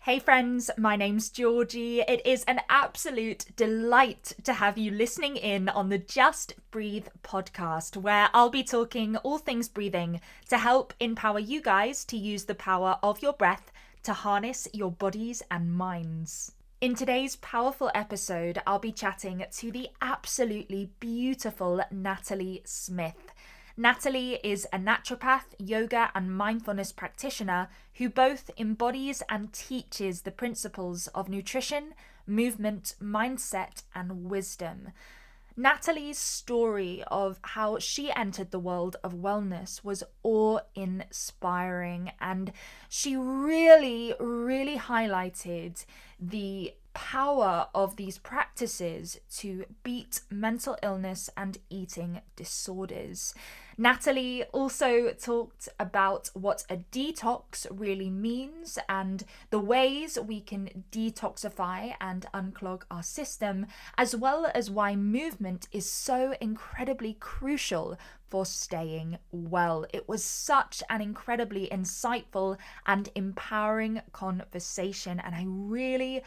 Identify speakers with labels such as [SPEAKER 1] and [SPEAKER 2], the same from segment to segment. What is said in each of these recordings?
[SPEAKER 1] Hey friends, my name's Georgie. It is an absolute delight to have you listening in on the Just Breathe podcast, where I'll be talking all things breathing to help empower you guys to use the power of your breath to harness your bodies and minds. In today's powerful episode, I'll be chatting to the absolutely beautiful Natalie Smyth. Natalie is a naturopath, yoga and mindfulness practitioner who both embodies and teaches the principles of nutrition, movement, mindset and wisdom. Natalie's story of how she entered the world of wellness was awe-inspiring, and she really highlighted the power of these practices to beat mental illness and eating disorders. Natalie also talked about what a detox really means and the ways we can detoxify and unclog our system, as well as why movement is so incredibly crucial for staying well. It was such an incredibly insightful and empowering conversation, and I really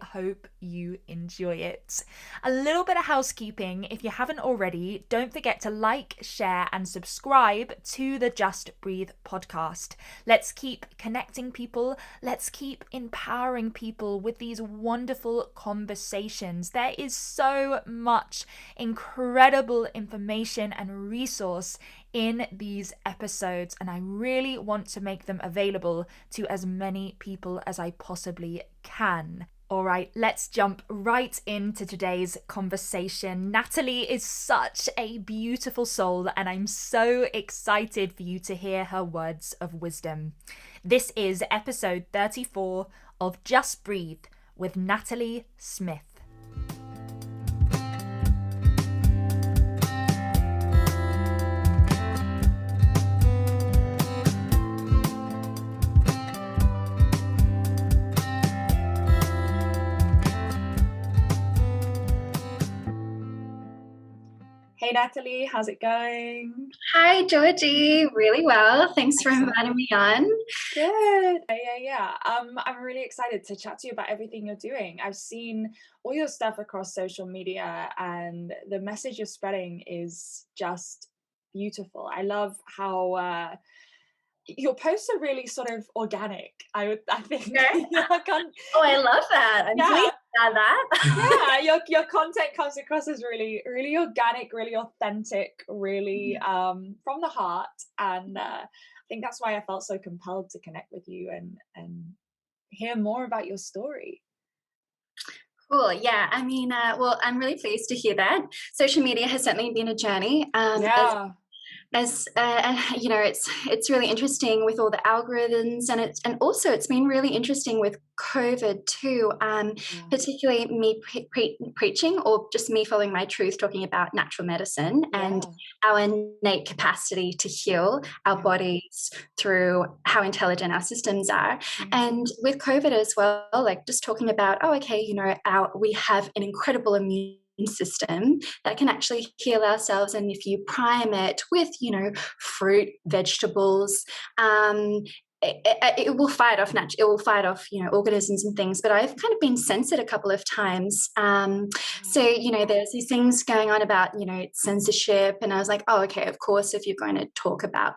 [SPEAKER 1] hope you enjoy it. A little bit of housekeeping. If you haven't already, don't forget to like, share and subscribe to the Just Breathe podcast. Let's keep connecting people. Let's keep empowering people with these wonderful conversations. There is so much incredible information and resource in these episodes, and I really want to make them available to as many people as I possibly can. All right, let's jump right into today's conversation. Natalie is such a beautiful soul, and I'm so excited for you to hear her words of wisdom. This is episode 34 of Just Breathe with Natalie Smyth. Hey Natalie, how's it going?
[SPEAKER 2] Hi Georgie, really well. Thanks for inviting me on.
[SPEAKER 1] Good. Yeah. I'm really excited to chat to you about everything you're doing. I've seen all your stuff across social media, and the message you're spreading is just beautiful. I love how your posts are really sort of organic. I think.
[SPEAKER 2] Okay.
[SPEAKER 1] I can't,
[SPEAKER 2] Oh, I love that. I'm pleased about that.
[SPEAKER 1] your content comes across as really organic, really authentic, really from the heart, and I think that's why I felt so compelled to connect with you and hear more about your story.
[SPEAKER 2] Cool. Yeah. I mean, well, I'm really pleased to hear that. Social media has certainly been a journey. As you know, it's really interesting with all the algorithms, and also it's been really interesting with COVID too. Particularly me preaching, or just me following my truth, talking about natural medicine and our innate capacity to heal our bodies through how intelligent our systems are. And with COVID as well, like just talking about, we have an incredible immune system that can actually heal ourselves, and if you prime it with fruit, vegetables, it will fight off organisms and things. But I've kind of been censored a couple of times, so there's these things going on about censorship, and I was like, oh, okay, of course, if you're going to talk about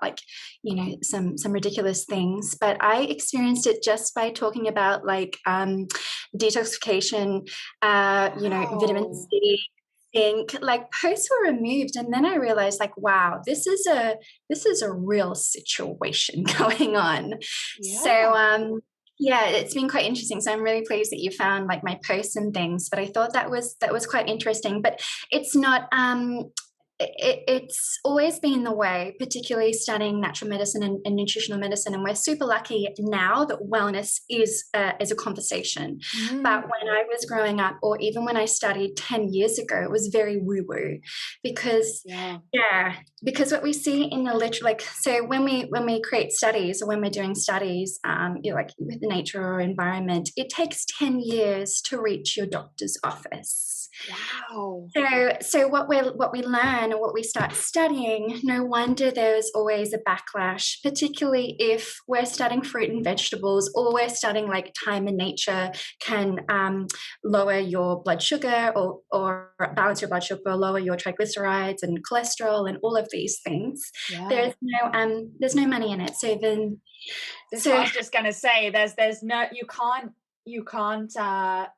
[SPEAKER 2] some ridiculous things. But I experienced it just by talking about detoxification, vitamin C, zinc. Like, posts were removed, and then I realized, wow, this is a real situation going on. So it's been quite interesting. So I'm really pleased that you found my posts and things. But I thought that was quite interesting. But it's not. It's always been the way, particularly studying natural medicine and nutritional medicine, and we're super lucky now that wellness is a conversation. But when I was growing up, or even when I studied 10 years ago, it was very woo-woo, because because what we see in the literature, so when we create studies, or when we're doing studies, with nature or environment, it takes 10 years to reach your doctor's office.
[SPEAKER 1] Wow.
[SPEAKER 2] So what we learn then what we start studying, no wonder there's always a backlash, particularly if we're studying fruit and vegetables, or we're studying like time in nature can lower your blood sugar or balance your blood sugar, lower your triglycerides and cholesterol and all of these things.
[SPEAKER 1] Yeah.
[SPEAKER 2] There's no money in it. So then
[SPEAKER 1] That's what I was just gonna say. There's no, you can't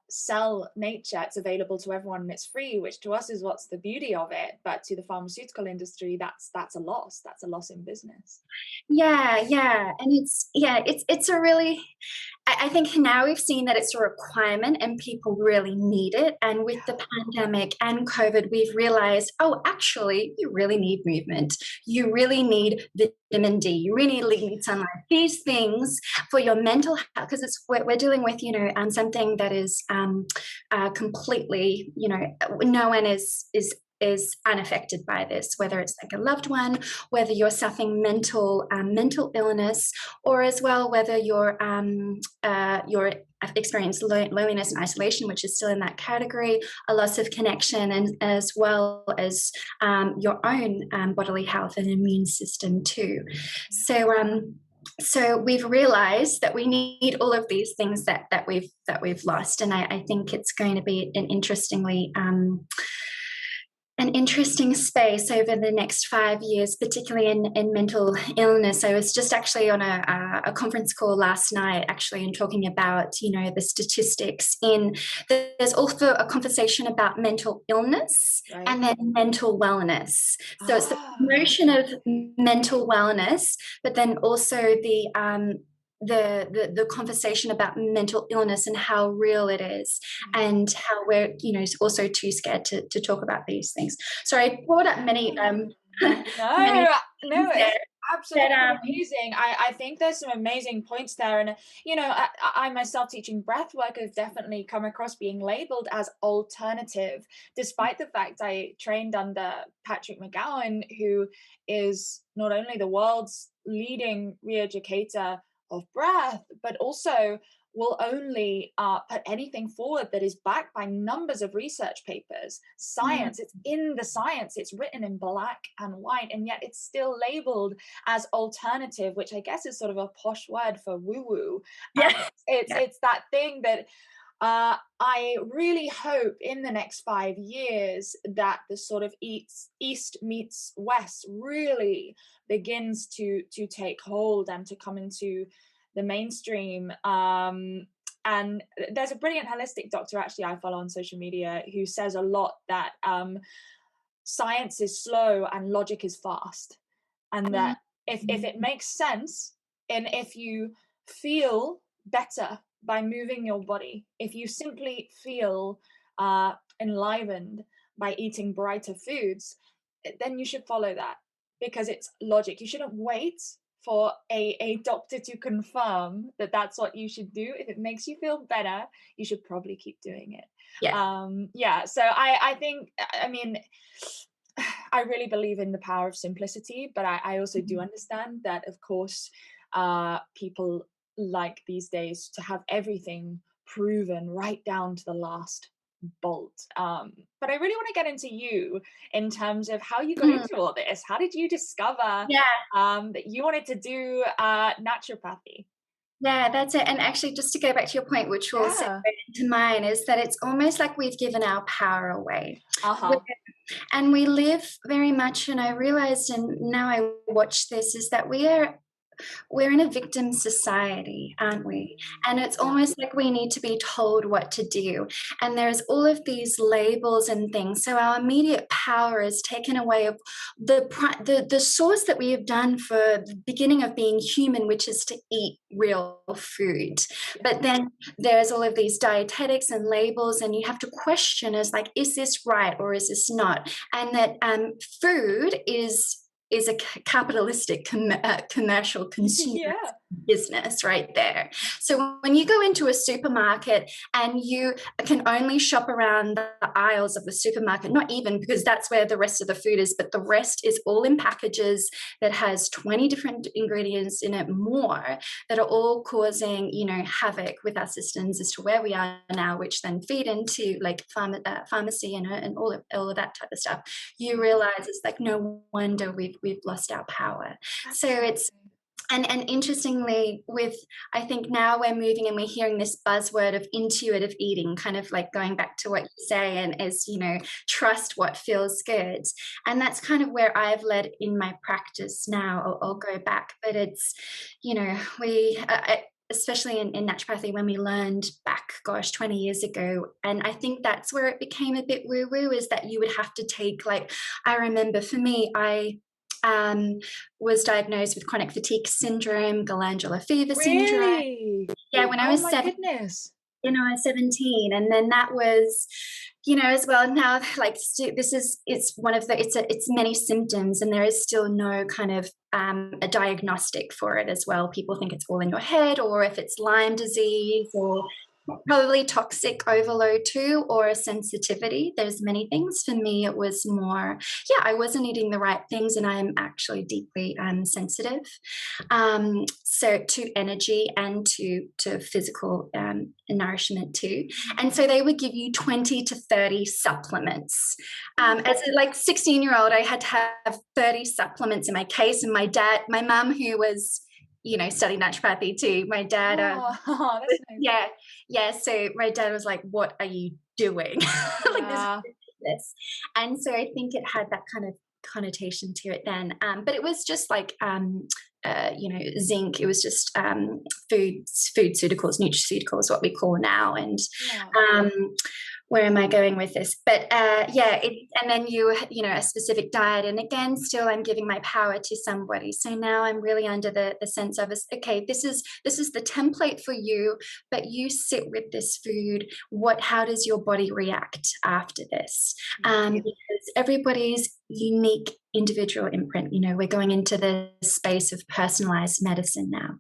[SPEAKER 1] sell nature. It's available to everyone and it's free, which to us is what's the beauty of it. But to the pharmaceutical industry, that's a loss. That's a loss in business.
[SPEAKER 2] Yeah, and it's a really, I think now we've seen that it's a requirement and people really need it. And with the pandemic and COVID, we've realized, oh, actually, you really need movement. You really need vitamin D. You really need sunlight. These things for your mental health, because we're dealing with, something that is completely, no one is unaffected by this, whether it's like a loved one, whether you're suffering mental illness, or as well whether you're experiencing loneliness and isolation, which is still in that category, a loss of connection, and as well as your own bodily health and immune system too. So we've realized that we need all of these things that we've lost, and I think it's going to be an interesting space over the next 5 years, particularly in mental illness. I was just actually on a conference call last night, actually, and talking about, the statistics there's also a conversation about mental illness, right, and then mental wellness. So it's the notion of mental wellness, but then also the conversation about mental illness and how real it is, and how we're also too scared to talk about these things. So I brought up many
[SPEAKER 1] no, it's absolutely amazing. I think there's some amazing points there, and I myself, teaching breath work, have definitely come across being labeled as alternative, despite the fact I trained under Patrick McGowan, who is not only the world's leading re-educator of breath, but also will only put anything forward that is backed by numbers of research papers, science. It's in the science, it's written in black and white, and yet it's still labeled as alternative, which I guess is sort of a posh word for woo-woo. Yeah. It's that thing that I really hope in the next 5 years that the sort of East meets West really begins to take hold and to come into the mainstream. And there's a brilliant holistic doctor actually I follow on social media who says a lot that science is slow and logic is fast, and that if it makes sense, and if you feel better by moving your body, if you simply feel enlivened by eating brighter foods, then you should follow that, because it's logic. You shouldn't wait for a doctor to confirm that that's what you should do. If it makes you feel better, you should probably keep doing it. So I think, I really believe in the power of simplicity, but I also do understand that, of course, people like these days to have everything proven right down to the last bolt. But I really want to get into you in terms of how you got into all this. How did you discover that you wanted to do naturopathy?
[SPEAKER 2] Yeah, that's it. And actually, just to go back to your point, which will segue into mine, is that it's almost like we've given our power away. And we live very much, and I realized, and now I watch this, is that we're in a victim society, aren't we? And it's almost like we need to be told what to do. And there's all of these labels and things. So our immediate power is taken away of the source that we have done for the beginning of being human, which is to eat real food. But then there's all of these dietetics and labels, and you have to question as like, is this right or is this not? And that food is a capitalistic commercial consumer business right there. So when you go into a supermarket and you can only shop around the aisles of the supermarket, not even, because that's where the rest of the food is, but the rest is all in packages that has 20 different ingredients in it, more, that are all causing, you know, havoc with our systems as to where we are now, which then feed into like pharmacy and all of that type of stuff. You realize it's like, no wonder we've lost our power. So it's, and interestingly, with, I think now we're moving and we're hearing this buzzword of intuitive eating, kind of like going back to what you say, and as, you know, trust what feels good. And that's kind of where I've led in my practice now. I'll go back, but it's, you know, especially in naturopathy, when we learned back, gosh, 20 years ago. And I think that's where it became a bit woo-woo, is that you would have to take, like, I remember for me, I was diagnosed with chronic fatigue syndrome, glandular fever syndrome. Yeah, when I was 17, and then that was, you know, as well. Now, like, it's one of the, it's many symptoms, and there is still no kind of a diagnostic for it as well. People think it's all in your head, or if it's Lyme disease, or probably toxic overload too, or a sensitivity. There's many things. For me, it was more, yeah, I wasn't eating the right things, and I am actually deeply sensitive, so to energy and to physical nourishment too. And so they would give you 20 to 30 supplements. As a like 16-year-old, I had to have 30 supplements in my case, and my mum, who was, you know, studied naturopathy too. My dad,
[SPEAKER 1] that's nice.
[SPEAKER 2] yeah. So my dad was like, "What are you doing?" Like, this is ridiculous. And so I think it had that kind of connotation to it then. But it was just like, you know, zinc. It was just foodceuticals, nutraceuticals, what we call now. And where am I going with this? But and then you know, a specific diet, and again, still I'm giving my power to somebody. So now I'm really under the sense of, okay, this is the template for you, but you sit with this food. How does your body react after this? Because everybody's unique individual imprint. You know, we're going into the space of personalized medicine now.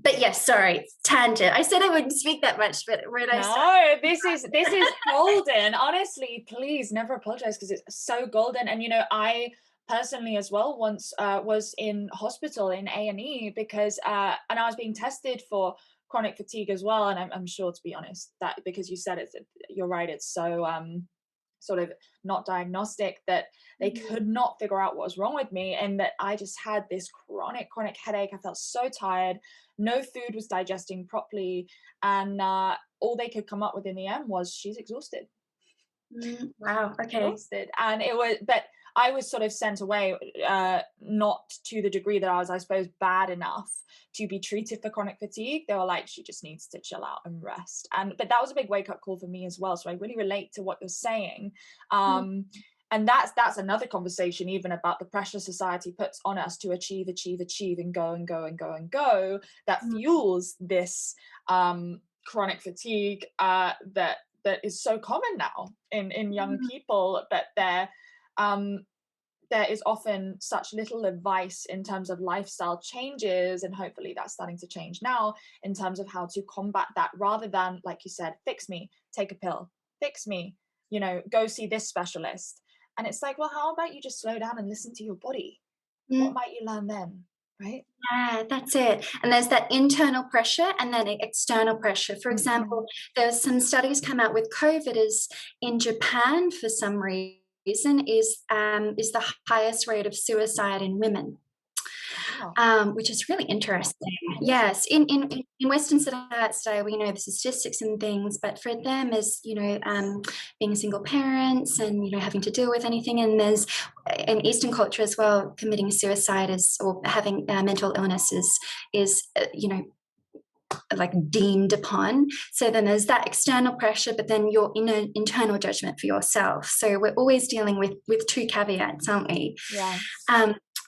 [SPEAKER 2] But yes, sorry, tangent. I said I wouldn't speak that much, but
[SPEAKER 1] this is golden. Honestly, please never apologize, because it's so golden. And you know, I personally as well once was in hospital in A&E because and I was being tested for chronic fatigue as well. And I'm sure, to be honest, that because you said it, you're right, it's so sort of not diagnostic, that they could not figure out what was wrong with me, and that I just had this chronic headache. I felt so tired, no food was digesting properly, and all they could come up with in the end was, she's exhausted.
[SPEAKER 2] Wow. Okay.
[SPEAKER 1] Exhausted. And it was, but I was sort of sent away, not to the degree that I was, I suppose, bad enough to be treated for chronic fatigue. They were like, she just needs to chill out and rest. But that was a big wake up call for me as well. So I really relate to what you're saying. And that's another conversation, even about the pressure society puts on us to achieve, and go, that fuels this chronic fatigue that is so common now in young people, but there is often such little advice in terms of lifestyle changes, and hopefully that's starting to change now, in terms of how to combat that, rather than, like you said, fix me, take a pill, fix me, you know, go see this specialist. And it's like, well, how about you just slow down and listen to your body? What might you learn then? Right?
[SPEAKER 2] Yeah, that's it. And there's that internal pressure and then external pressure. For example, there's some studies come out with COVID, is in Japan, for some reason, is the highest rate of suicide in women. Which is really interesting. Yes, in Western style, we know the statistics and things, but for them, as you know, being single parents and, you know, having to deal with anything, and there's in Eastern culture as well, committing suicide or having mental illness is you know, like deemed upon. So then there's that external pressure, but then your inner internal judgment for yourself. So we're always dealing with two caveats, aren't we?
[SPEAKER 1] Yeah.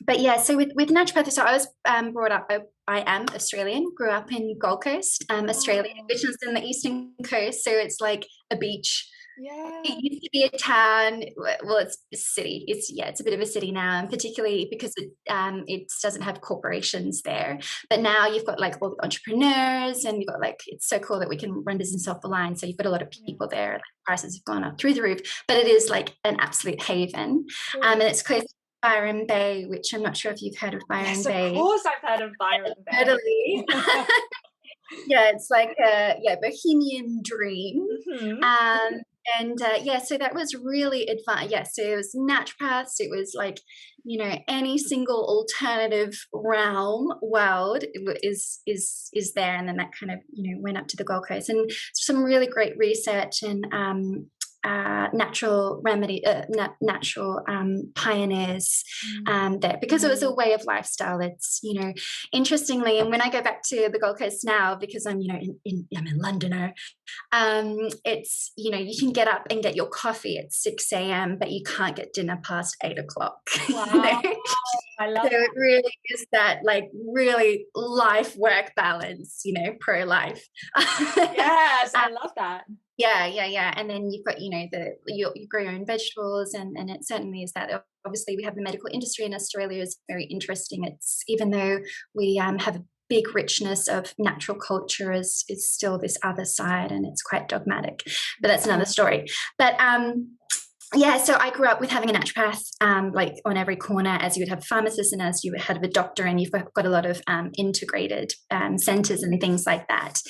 [SPEAKER 2] But yeah, so with naturopathy, so I was brought up, I am Australian, grew up in Gold Coast, Australia, which is in the eastern coast. So it's like a beach
[SPEAKER 1] Yeah.
[SPEAKER 2] It used to be a town. Well, it's a city. It's a bit of a city now, and particularly because it doesn't have corporations there. But now you've got like all the entrepreneurs, and you've got like, it's so cool that we can run business off the line. So you've got a lot of people there. Like, prices have gone up through the roof, but it is like an absolute haven. And it's close to Byron Bay, which I'm not sure if you've heard of Byron Bay.
[SPEAKER 1] Of course, I've heard of Byron Bay.
[SPEAKER 2] Totally. Yeah, it's like a bohemian dream. So that was really advanced. Yeah, so it was naturopaths, it was like, any single alternative world is there. And then that kind of, went up to the Gold Coast, and some really great research and natural pioneers there, because it was a way of lifestyle. It's, interestingly, and when I go back to the Gold Coast now, because I'm, I'm a Londoner, it's, you can get up and get your coffee at 6 a.m, but you can't get dinner past 8 o'clock.
[SPEAKER 1] Wow. I love
[SPEAKER 2] so it really is that like really life-work balance, pro-life.
[SPEAKER 1] Yes, I love that.
[SPEAKER 2] Yeah. And then you've got, you grow your own vegetables, and it certainly is that. Obviously, we have the medical industry in Australia is very interesting. It's, even though we have a big richness of natural culture, is still this other side, and it's quite dogmatic. But that's another story. But so I grew up with having a naturopath like on every corner, as you would have pharmacists and as you would have a doctor, and you've got a lot of integrated centers and things like that.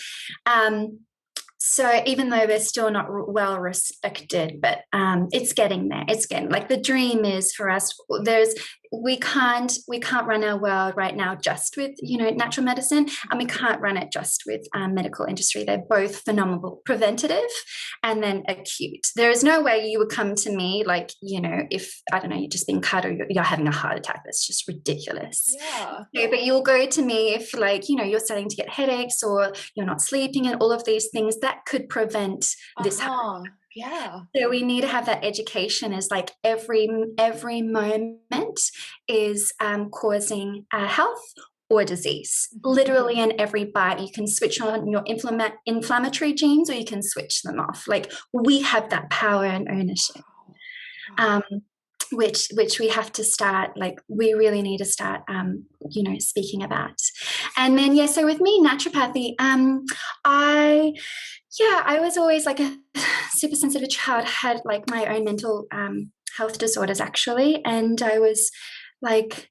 [SPEAKER 2] So even though they're still not well respected, but it's getting there. It's getting, like, the dream is for us. We can't run our world right now just with natural medicine, and we can't run it just with medical industry. They're both phenomenal, preventative and then acute. There is no way you would come to me like, if, I don't know, you're just being cut or you're having a heart attack. That's just ridiculous.
[SPEAKER 1] Yeah.
[SPEAKER 2] Okay, but you'll go to me if, like, you're starting to get headaches or you're not sleeping, and all of these things that could prevent this happening.
[SPEAKER 1] Yeah.
[SPEAKER 2] So we need to have that education, is like every moment is causing health or disease. Literally in every bite, you can switch on your inflammatory genes, or you can switch them off. Like, we have that power and ownership. Which we have to start, like, we really need to start speaking about. And then so with me, naturopathy, I was always like a super sensitive child, had like my own mental health disorders actually, and I was like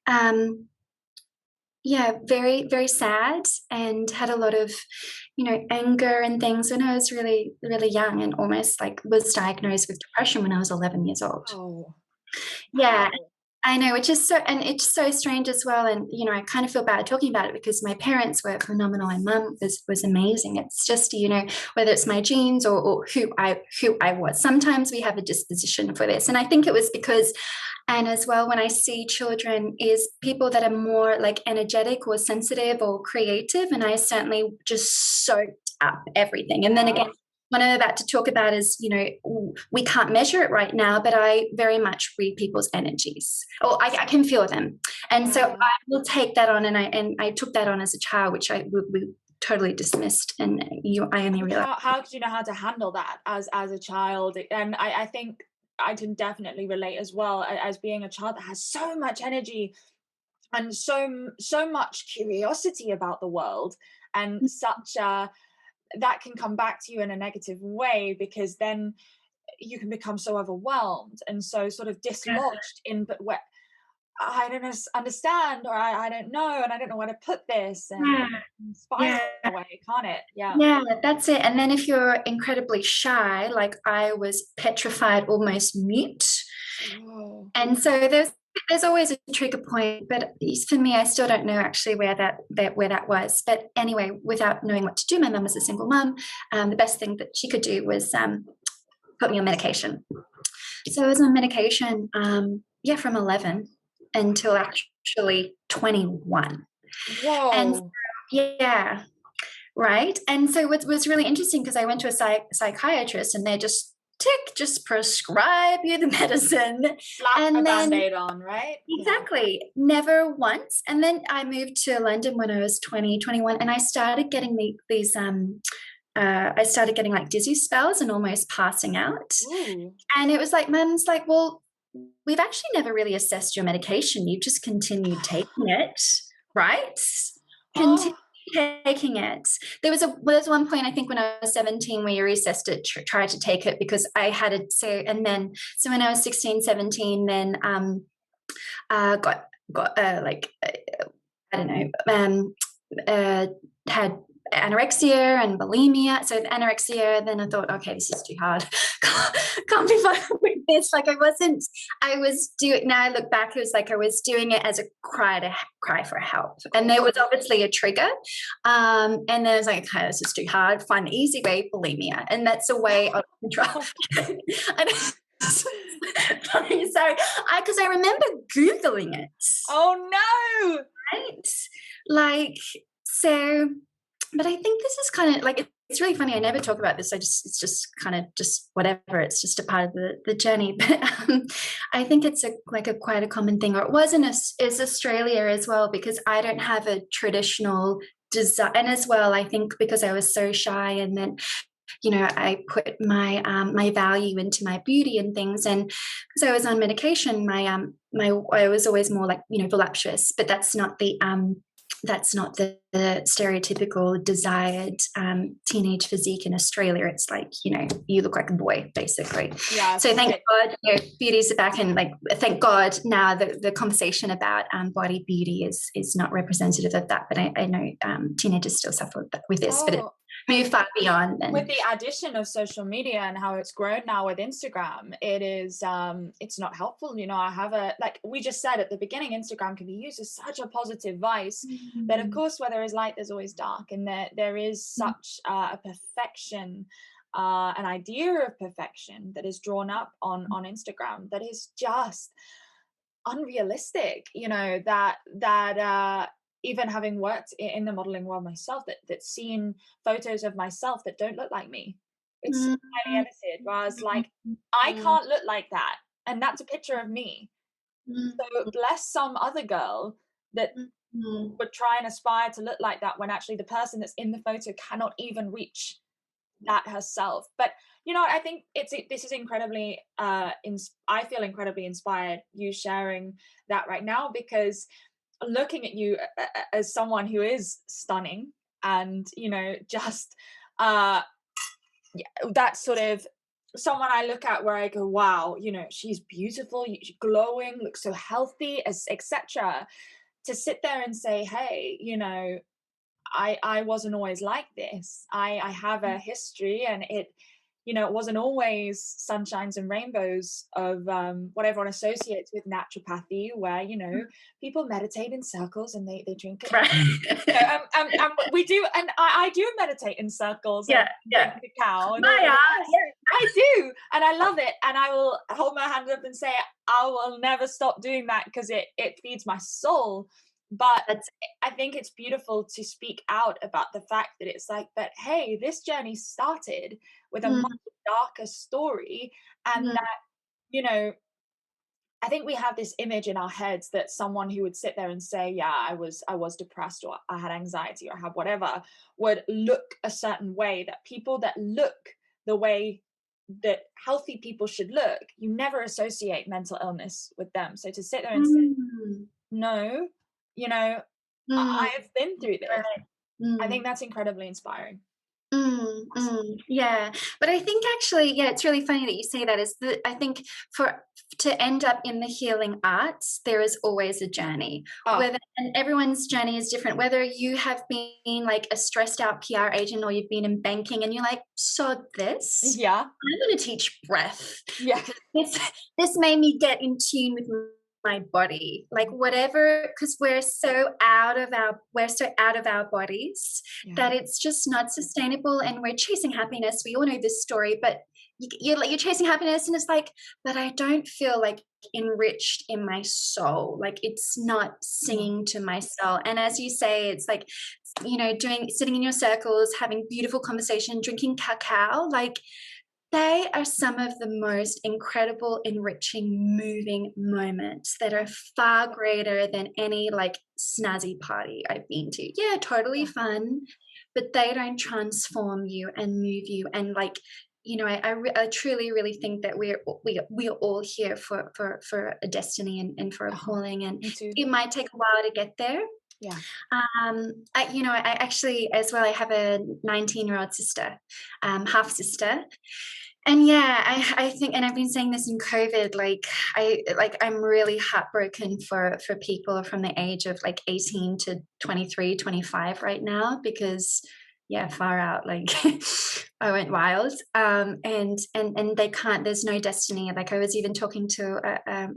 [SPEAKER 2] very, very sad, and had a lot of anger and things when I was really, really young, and almost like was diagnosed with depression when I was 11 years old. Yeah, I know, which is and it's so strange as well. And, I kind of feel bad talking about it, because my parents were phenomenal, and mum was amazing. It's just, whether it's my genes or who I was. Sometimes we have a disposition for this. And I think it was because, and as well, when I see children, is people that are more like energetic or sensitive or creative. And I certainly just soaked up everything. And then again, what I'm about to talk about is, we can't measure it right now, but I very much read people's energies. Oh, I can feel them. And so I will take that on, and I took that on as a child, which we totally dismissed. And I only realized.
[SPEAKER 1] How did you know how to handle that as a child? And I think I can definitely relate as well, as being a child that has so much energy and so much curiosity about the world, and such that can come back to you in a negative way, because then you can become so overwhelmed and so sort of dislodged in, but where I don't understand, or I don't know, and I don't know where to put this, and spiral away, can't it? Yeah,
[SPEAKER 2] that's it. And then if you're incredibly shy, like I was petrified, almost mute. And so there's always a trigger point, but for me, I still don't know actually where that was. But anyway, without knowing what to do, my mum was a single mum. The best thing that she could do was put me on medication. So I was on medication, from 11 until actually 21.
[SPEAKER 1] Whoa.
[SPEAKER 2] And right. And so what was really interesting, because I went to a psychiatrist, and they just prescribe you the medicine,
[SPEAKER 1] slap
[SPEAKER 2] and
[SPEAKER 1] a
[SPEAKER 2] then
[SPEAKER 1] Band-Aid on, right?
[SPEAKER 2] Exactly. Never once. And then I moved to London when I was 20, 21, and I started getting these I started getting like dizzy spells and almost passing out.
[SPEAKER 1] Ooh.
[SPEAKER 2] And it was like, Mum's like, well, we've actually never really assessed your medication. You've just continued taking it, right? Continue taking it. There was one point, I think when I was 17, where you reassessed it, tried to take it because I had it. So when I was 16, 17, then got like I don't know, had anorexia and bulimia. So anorexia, then I thought, okay, this is too hard. Can't be fun with this. Like I was doing, now I look back, it was like I was doing it as a cry for help. And there was obviously a trigger. And then I was like, okay, this is too hard. Find the easy way, bulimia. And that's a way of control. Because I remember Googling it.
[SPEAKER 1] Oh no!
[SPEAKER 2] Right? Like, so, but I think this is kind of like, it's really funny. I never talk about this. It's just kind of just whatever. It's just a part of the journey. But I think it's quite a common thing, or it was is Australia as well, because I don't have a traditional design. And as well, I think because I was so shy, and then I put my my value into my beauty and things, and because I was on medication, my I was always more like voluptuous, but that's not the stereotypical desired teenage physique in Australia. It's like you look like a boy basically.
[SPEAKER 1] Yeah.
[SPEAKER 2] So thank God beauty's back, and like thank God now the conversation about body beauty is not representative of that. But I know teenagers still suffer with this, but it's move far beyond. And
[SPEAKER 1] with the addition of social media and how it's grown now with Instagram, it is it's not helpful. I have like we just said at the beginning, Instagram can be used as such a positive vice, but of course where there is light there's always dark, and there is such a perfection, an idea of perfection that is drawn up on Instagram that is just unrealistic. That even having worked in the modeling world myself, that's seen photos of myself that don't look like me. It's highly edited, whereas like I can't look like that, and that's a picture of me. So bless some other girl that would try and aspire to look like that, when actually the person that's in the photo cannot even reach that herself. But I think this is incredibly I feel incredibly inspired you sharing that right now, because looking at you as someone who is stunning, and just that sort of someone I look at where I go, wow, she's beautiful, she's glowing, looks so healthy, etc. To sit there and say, hey, I wasn't always like this. I have a history, and it wasn't always sunshines and rainbows of what everyone associates with naturopathy, where people meditate in circles and they drink it.
[SPEAKER 2] Right.
[SPEAKER 1] We do, and I do meditate in circles.
[SPEAKER 2] Yeah,
[SPEAKER 1] and drink cacao. I do, and I love it, and I will hold my hand up and say I will never stop doing that, because it feeds my soul. But I think it's beautiful to speak out about the fact that it's like, but hey, this journey started with a much darker story, and that I think we have this image in our heads that someone who would sit there and say, yeah, I was depressed, or I had anxiety, or I had whatever, would look a certain way. That people that look the way that healthy people should look, you never associate mental illness with them. So to sit there and say, no, I've been through this. Right. I think that's incredibly inspiring.
[SPEAKER 2] Yeah, but I think actually, it's really funny that you say that. Is that I think to end up in the healing arts, there is always a journey. And everyone's journey is different. Whether you have been like a stressed out PR agent, or you've been in banking and you're like, sod this.
[SPEAKER 1] Yeah,
[SPEAKER 2] I'm going to teach breath.
[SPEAKER 1] Yeah,
[SPEAKER 2] this made me get in tune with my body, like whatever, because we're so out of our bodies that it's just not sustainable, and we're chasing happiness. We all know this story, but you're chasing happiness, and it's like, but I don't feel like enriched in my soul, like it's not singing to my soul. And as you say, it's like sitting in your circles, having beautiful conversation, drinking cacao, like they are some of the most incredible, enriching, moving moments that are far greater than any like snazzy party I've been to. Yeah, totally fun, but they don't transform you and move you. And like, you know, I truly, really think that we're all here for a destiny and for a calling, and
[SPEAKER 1] Me too.
[SPEAKER 2] it might take a while to get there.
[SPEAKER 1] Yeah.
[SPEAKER 2] You know, I actually, as well, I have a 19-year-old sister, half sister. And yeah, I think, and I've been saying this in COVID, I'm really heartbroken for people from the age of like 18 to 23, 25 right now, because yeah, far out, like I went wild. And they can't, there's no destiny. Like I was even talking to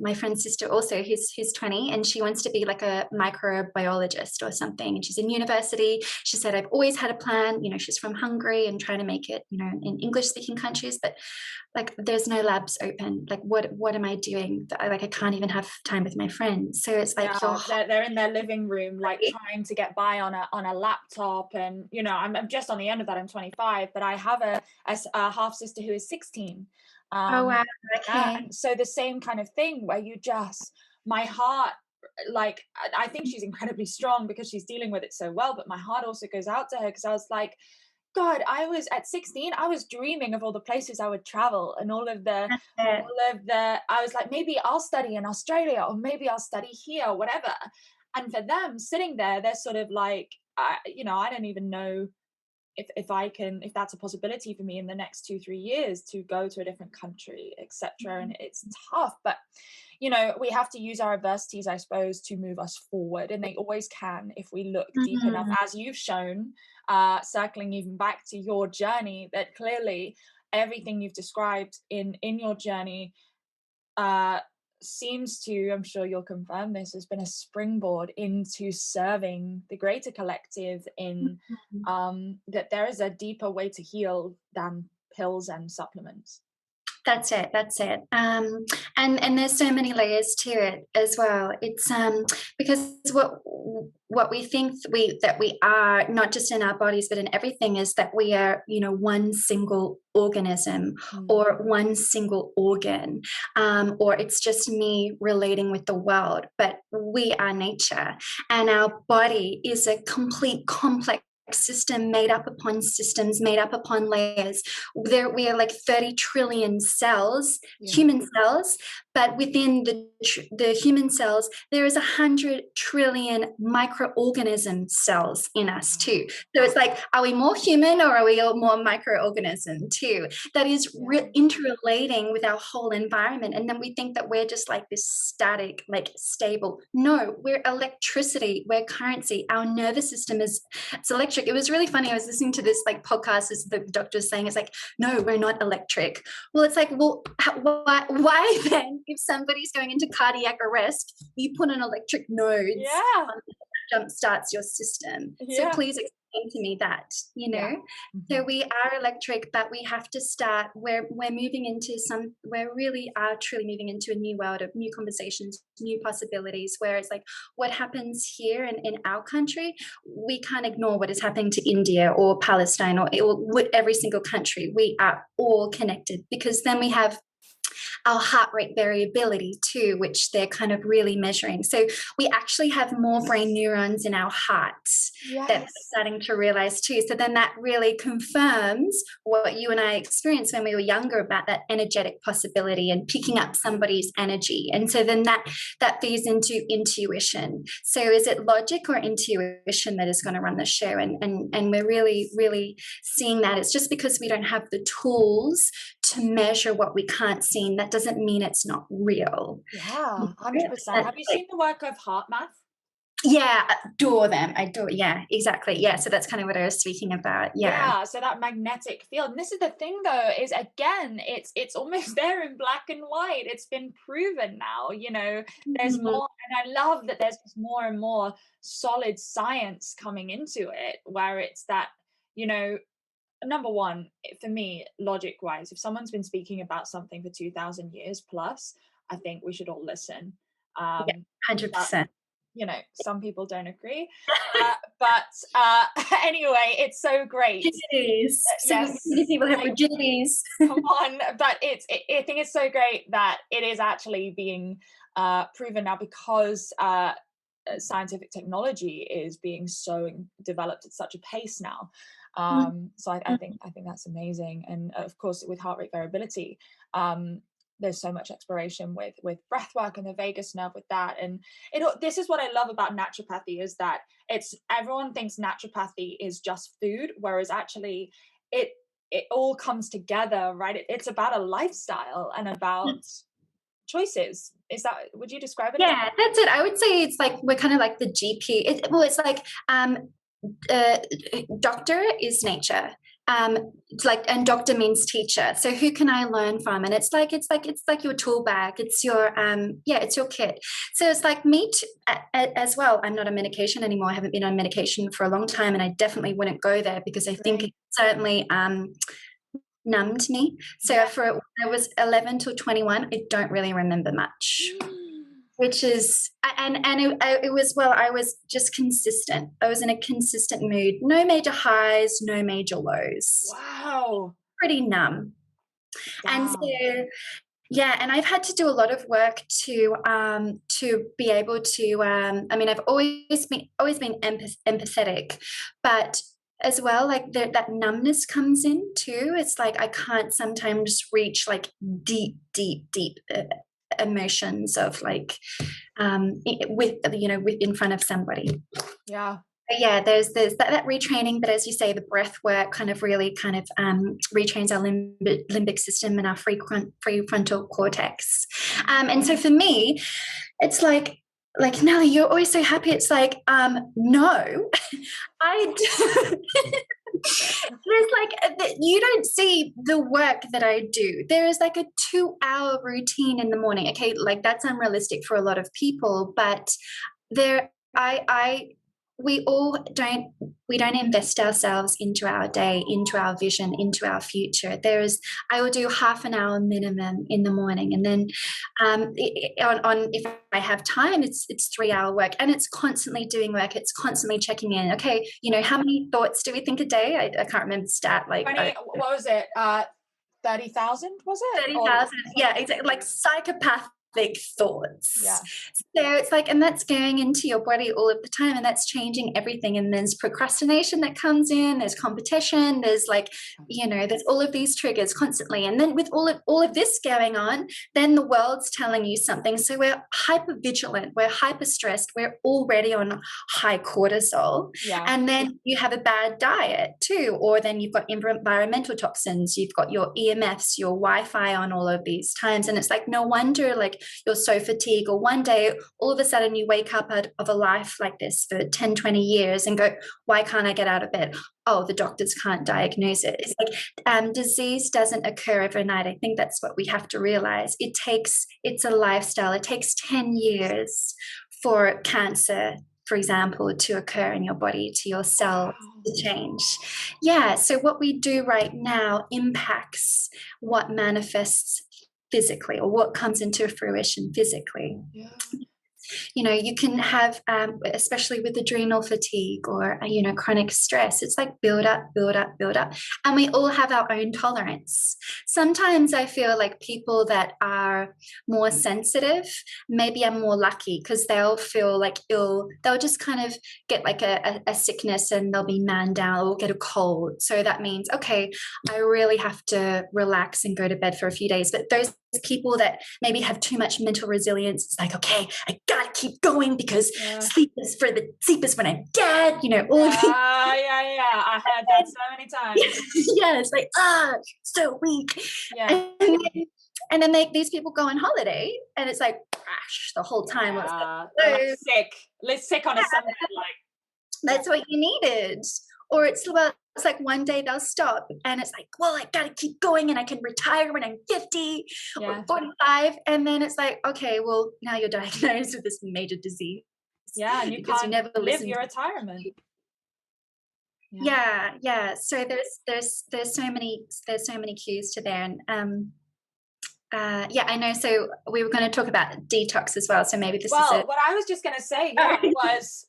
[SPEAKER 2] my friend's sister also, who's 20, and she wants to be like a microbiologist or something. And she's in university. She said, I've always had a plan, you know, she's from Hungary and trying to make it, you know, in English speaking countries, but like there's no labs open. Like what am I doing? Like I can't even have time with my friends. So it's like
[SPEAKER 1] they're in their living room, like trying to get by on a laptop. And you know, I'm just on the end of that. I'm 25, but I have a half sister who is 16.
[SPEAKER 2] Oh wow, okay.
[SPEAKER 1] And so the same kind of thing where you just, my heart, like I think she's incredibly strong because she's dealing with it so well, but my heart also goes out to her, because I was like, God, I was at 16, I was dreaming of all the places I would travel and I was like, maybe I'll study in Australia, or maybe I'll study here, or whatever. And for them sitting there, they're sort of like, you know, I don't even know if that's a possibility for me in the next 2-3 years to go to a different country, etc. And it's tough, but you know, we have to use our adversities, I suppose, to move us forward, and they always can if we look deep enough, as you've shown, circling even back to your journey, that clearly everything you've described in your journey seems to, I'm sure you'll confirm this, has been a springboard into serving the greater collective, in that there is a deeper way to heal than pills and supplements.
[SPEAKER 2] That's it. That's it. And there's so many layers to it as well. It's because what we think that we are, not just in our bodies but in everything, is that we are, you know, one single organism or one single organ, or it's just me relating with the world. But we are nature, and our body is a complete complex system made up upon systems, made up upon layers. We are like 30 trillion cells, human cells, but within the human cells, there is 100 trillion microorganism cells in us too. So it's like, are we more human or are we more microorganism too? That is interrelating with our whole environment. And then we think that we're just like this static, like stable. No, we're electricity, we're currency. Our nervous system is, it's electric. It was really funny. I was listening to this like podcast as the doctor was saying, it's like, no, we're not electric. Well, it's like, well, why then, if somebody's going into cardiac arrest, you put an electric node jump starts your system. So please explain to me that, you know. So we are electric, but we have to start, we're moving into we really are truly moving into a new world of new conversations, new possibilities, where it's like what happens here in our country, we can't ignore what is happening to India or Palestine or every single country. We are all connected, because then we have our heart rate variability too, which they're kind of really measuring. So we actually have more brain neurons in our hearts that we're starting to realize too. So then that really confirms what you and I experienced when we were younger about that energetic possibility and picking up somebody's energy. And so then that feeds into intuition. So is it logic or intuition that is going to run the show? And we're really, really seeing that. It's just because we don't have the tools to measure what we can't see, that doesn't mean it's not real.
[SPEAKER 1] 100%. Have you seen the work of heart math?
[SPEAKER 2] Yeah, adore them. I adore, yeah, exactly. Yeah, so that's kind of what I was speaking about. Yeah,
[SPEAKER 1] so that magnetic field. And this is the thing though, is again, it's almost there in black and white. It's been proven now, you know, there's more, and I love that there's just more and more solid science coming into it, where it's that, you know, number one, for me, logic wise, if someone's been speaking about something for 2000 years plus, I think we should all listen.
[SPEAKER 2] 100%.
[SPEAKER 1] You know, some people don't agree, but anyway, it's so great.
[SPEAKER 2] Rigidities. People have rigidities.
[SPEAKER 1] Come on, but I think it's so great that it is actually being proven now, because
[SPEAKER 3] scientific technology is being so developed at such a pace now. So I think that's amazing. And of course, with heart rate variability, there's so much exploration with breath work and the vagus nerve with that. And this is what I love about naturopathy, is that everyone thinks naturopathy is just food, whereas actually it all comes together, right? It's about a lifestyle and about choices. Would you describe it?
[SPEAKER 2] Yeah, that's it. I would say it's like we're kind of like the GP. It's like doctor is nature. It's like, and doctor means teacher. So who can I learn from? And it's like your tool bag. It's your it's your kit. So it's like me as well. I'm not on medication anymore. I haven't been on medication for a long time, and I definitely wouldn't go there because I think it certainly numbed me. So when I was 11 to 21, I don't really remember much. Which is, it was, well, I was just consistent. I was in a consistent mood. No major highs, no major lows.
[SPEAKER 3] Wow.
[SPEAKER 2] Pretty numb. Wow. And so, yeah, and I've had to do a lot of work to be able to, I mean, I've always been empathetic, but as well, like that numbness comes in too. It's like I can't sometimes reach like deep emotions of like with in front of somebody.
[SPEAKER 3] But
[SPEAKER 2] there's that retraining, but as you say, the breath work kind of really kind of retrains our limbic system and our prefrontal cortex, and so for me it's like Nellie, you're always so happy. It's like no, there's like, you don't see the work that I do. There is like a 2-hour routine in the morning. Okay, like that's unrealistic for a lot of people, but we don't invest ourselves into our day, into our vision, into our future. I will do half an hour minimum in the morning, and then if I have time, it's 3-hour work, and it's constantly doing work. It's constantly checking in. Okay, how many thoughts do we think a day? I can't remember the stat. Like,
[SPEAKER 3] what was it? 30,000 was it?
[SPEAKER 2] 30,000. Yeah, exactly. Like psychopathic thoughts.
[SPEAKER 3] Yeah.
[SPEAKER 2] So it's like, and that's going into your body all of the time, and that's changing everything. And there's procrastination that comes in, there's competition, there's like, there's all of these triggers constantly. And then with all of this going on, then the world's telling you something. So we're hyper vigilant, we're hyper stressed, we're already on high cortisol.
[SPEAKER 3] Yeah.
[SPEAKER 2] And then you have a bad diet too, or then you've got environmental toxins, you've got your EMFs, your Wi-Fi on all of these times. And it's like, no wonder like you're so fatigued, or one day all of a sudden you wake up out of a life like this for 10, 20 years and go, why can't I get out of bed? Oh, the doctors can't diagnose it. It's like disease doesn't occur overnight. I think that's what we have to realize. It's a lifestyle. It takes 10 years for cancer, for example, to occur in your body, to your cells to change. Yeah, so what we do right now impacts what manifests physically, or what comes into fruition physically.
[SPEAKER 3] Yeah.
[SPEAKER 2] You can have, especially with adrenal fatigue or, chronic stress, it's like build up. And we all have our own tolerance. Sometimes I feel like people that are more sensitive maybe are more lucky, because they'll feel like ill. They'll just kind of get like a sickness and they'll be man down, or get a cold. So that means, okay, I really have to relax and go to bed for a few days. But those people that maybe have too much mental resilience, it's like, okay, I gotta keep going because sleep is when I'm dead, all of
[SPEAKER 3] I heard that so many times.
[SPEAKER 2] Yeah, it's like, so weak.
[SPEAKER 3] Yeah.
[SPEAKER 2] And then these people go on holiday and it's like crash the whole time.
[SPEAKER 3] Sick on a Sunday,
[SPEAKER 2] that's what you needed. Or it's like one day they'll stop and it's like, well, I gotta keep going and I can retire when I'm 50 or 45. And then it's like, okay, well, now you're diagnosed with this major disease.
[SPEAKER 3] Yeah, and you can't
[SPEAKER 2] never
[SPEAKER 3] live your retirement.
[SPEAKER 2] Yeah. So there's so many cues to there. And I know. So we were going to talk about detox as well. So maybe this is
[SPEAKER 3] what I was just going to say was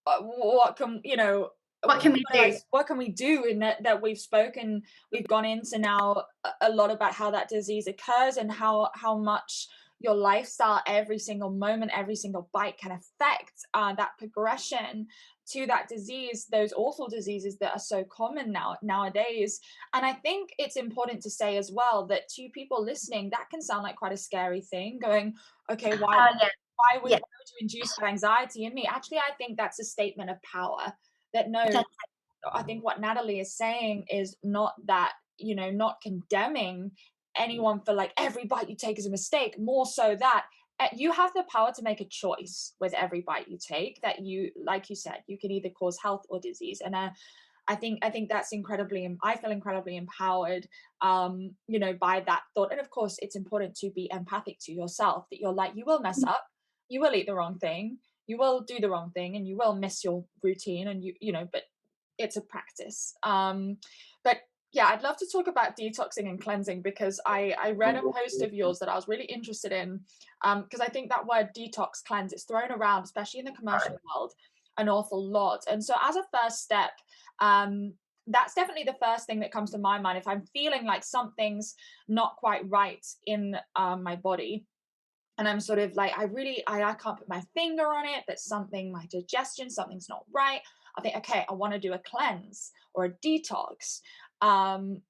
[SPEAKER 3] what can we do? What can we do in that we've gone into now a lot about how that disease occurs and how much your lifestyle, every single moment, every single bite can affect that progression to that disease, those awful diseases that are so common nowadays. And I think it's important to say as well that to people listening, that can sound like quite a scary thing, going, okay, why would you induce that anxiety in me? Actually, I think that's a statement of power. That no, I think what Natalie is saying is not that, not condemning anyone for like every bite you take is a mistake, more so that you have the power to make a choice with every bite you take, that you, like you said, you can either cause health or disease. And I think that's I feel incredibly empowered, by that thought. And of course, it's important to be empathic to yourself, that you're like, you will mess up, you will eat the wrong thing, you will do the wrong thing, and you will miss your routine, and but it's a practice. But yeah, I'd love to talk about detoxing and cleansing, because I read a post of yours that I was really interested in, because I think that word detox, cleanse, it's thrown around, especially in the commercial world, an awful lot. And so as a first step, that's definitely the first thing that comes to my mind if I'm feeling like something's not quite right in my body. And I'm sort of like, I can't put my finger on it, but my digestion, something's not right. I think, okay, I want to do a cleanse or a detox. And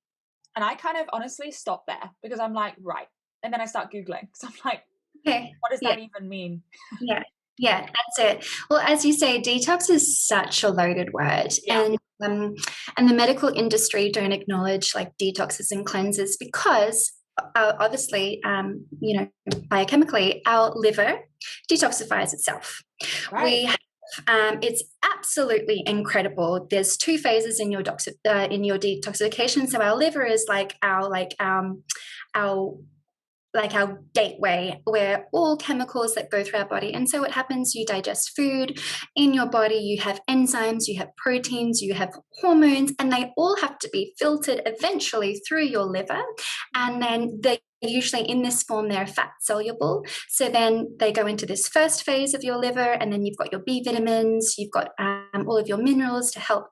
[SPEAKER 3] I kind of honestly stop there, because I'm like, right. And then I start Googling, because I'm like, okay, what does that even mean?
[SPEAKER 2] Yeah, that's it. Well, as you say, detox is such a loaded word. Yeah. And the medical industry don't acknowledge like detoxes and cleanses, because obviously, biochemically, our liver detoxifies itself. Right. It's absolutely incredible. There's 2 phases in your detoxification. So our liver is like our gateway, where all chemicals that go through our body. And so what happens, you digest food in your body, you have enzymes, you have proteins, you have hormones, and they all have to be filtered eventually through your liver. And then they usually in this form, they're fat soluble. So then they go into this first phase of your liver, and then you've got your B vitamins, you've got all of your minerals to help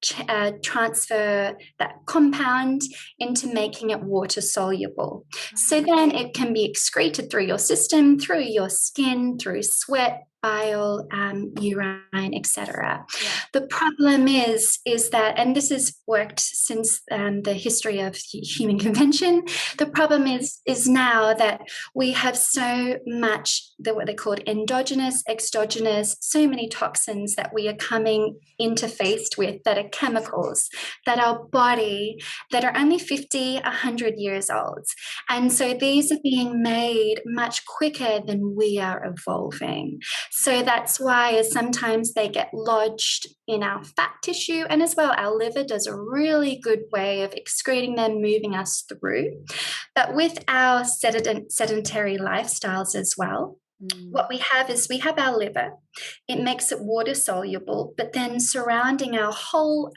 [SPEAKER 2] transfer that compound into making it water soluble. So then it can be excreted through your system, through your skin, through sweat, bile, urine, etc. Yeah. The problem is that, and this has worked since the history of human convention, the problem is now that we have so much what they called endogenous, exogenous, so many toxins that we are coming interfaced with, that are chemicals, that our body, that are only 50, 100 years old. And so these are being made much quicker than we are evolving. So that's why sometimes they get lodged in our fat tissue, and as well our liver does a really good way of excreting them, moving us through. But with our sedentary lifestyles as well, what we have our liver. It makes it water soluble, but then surrounding our whole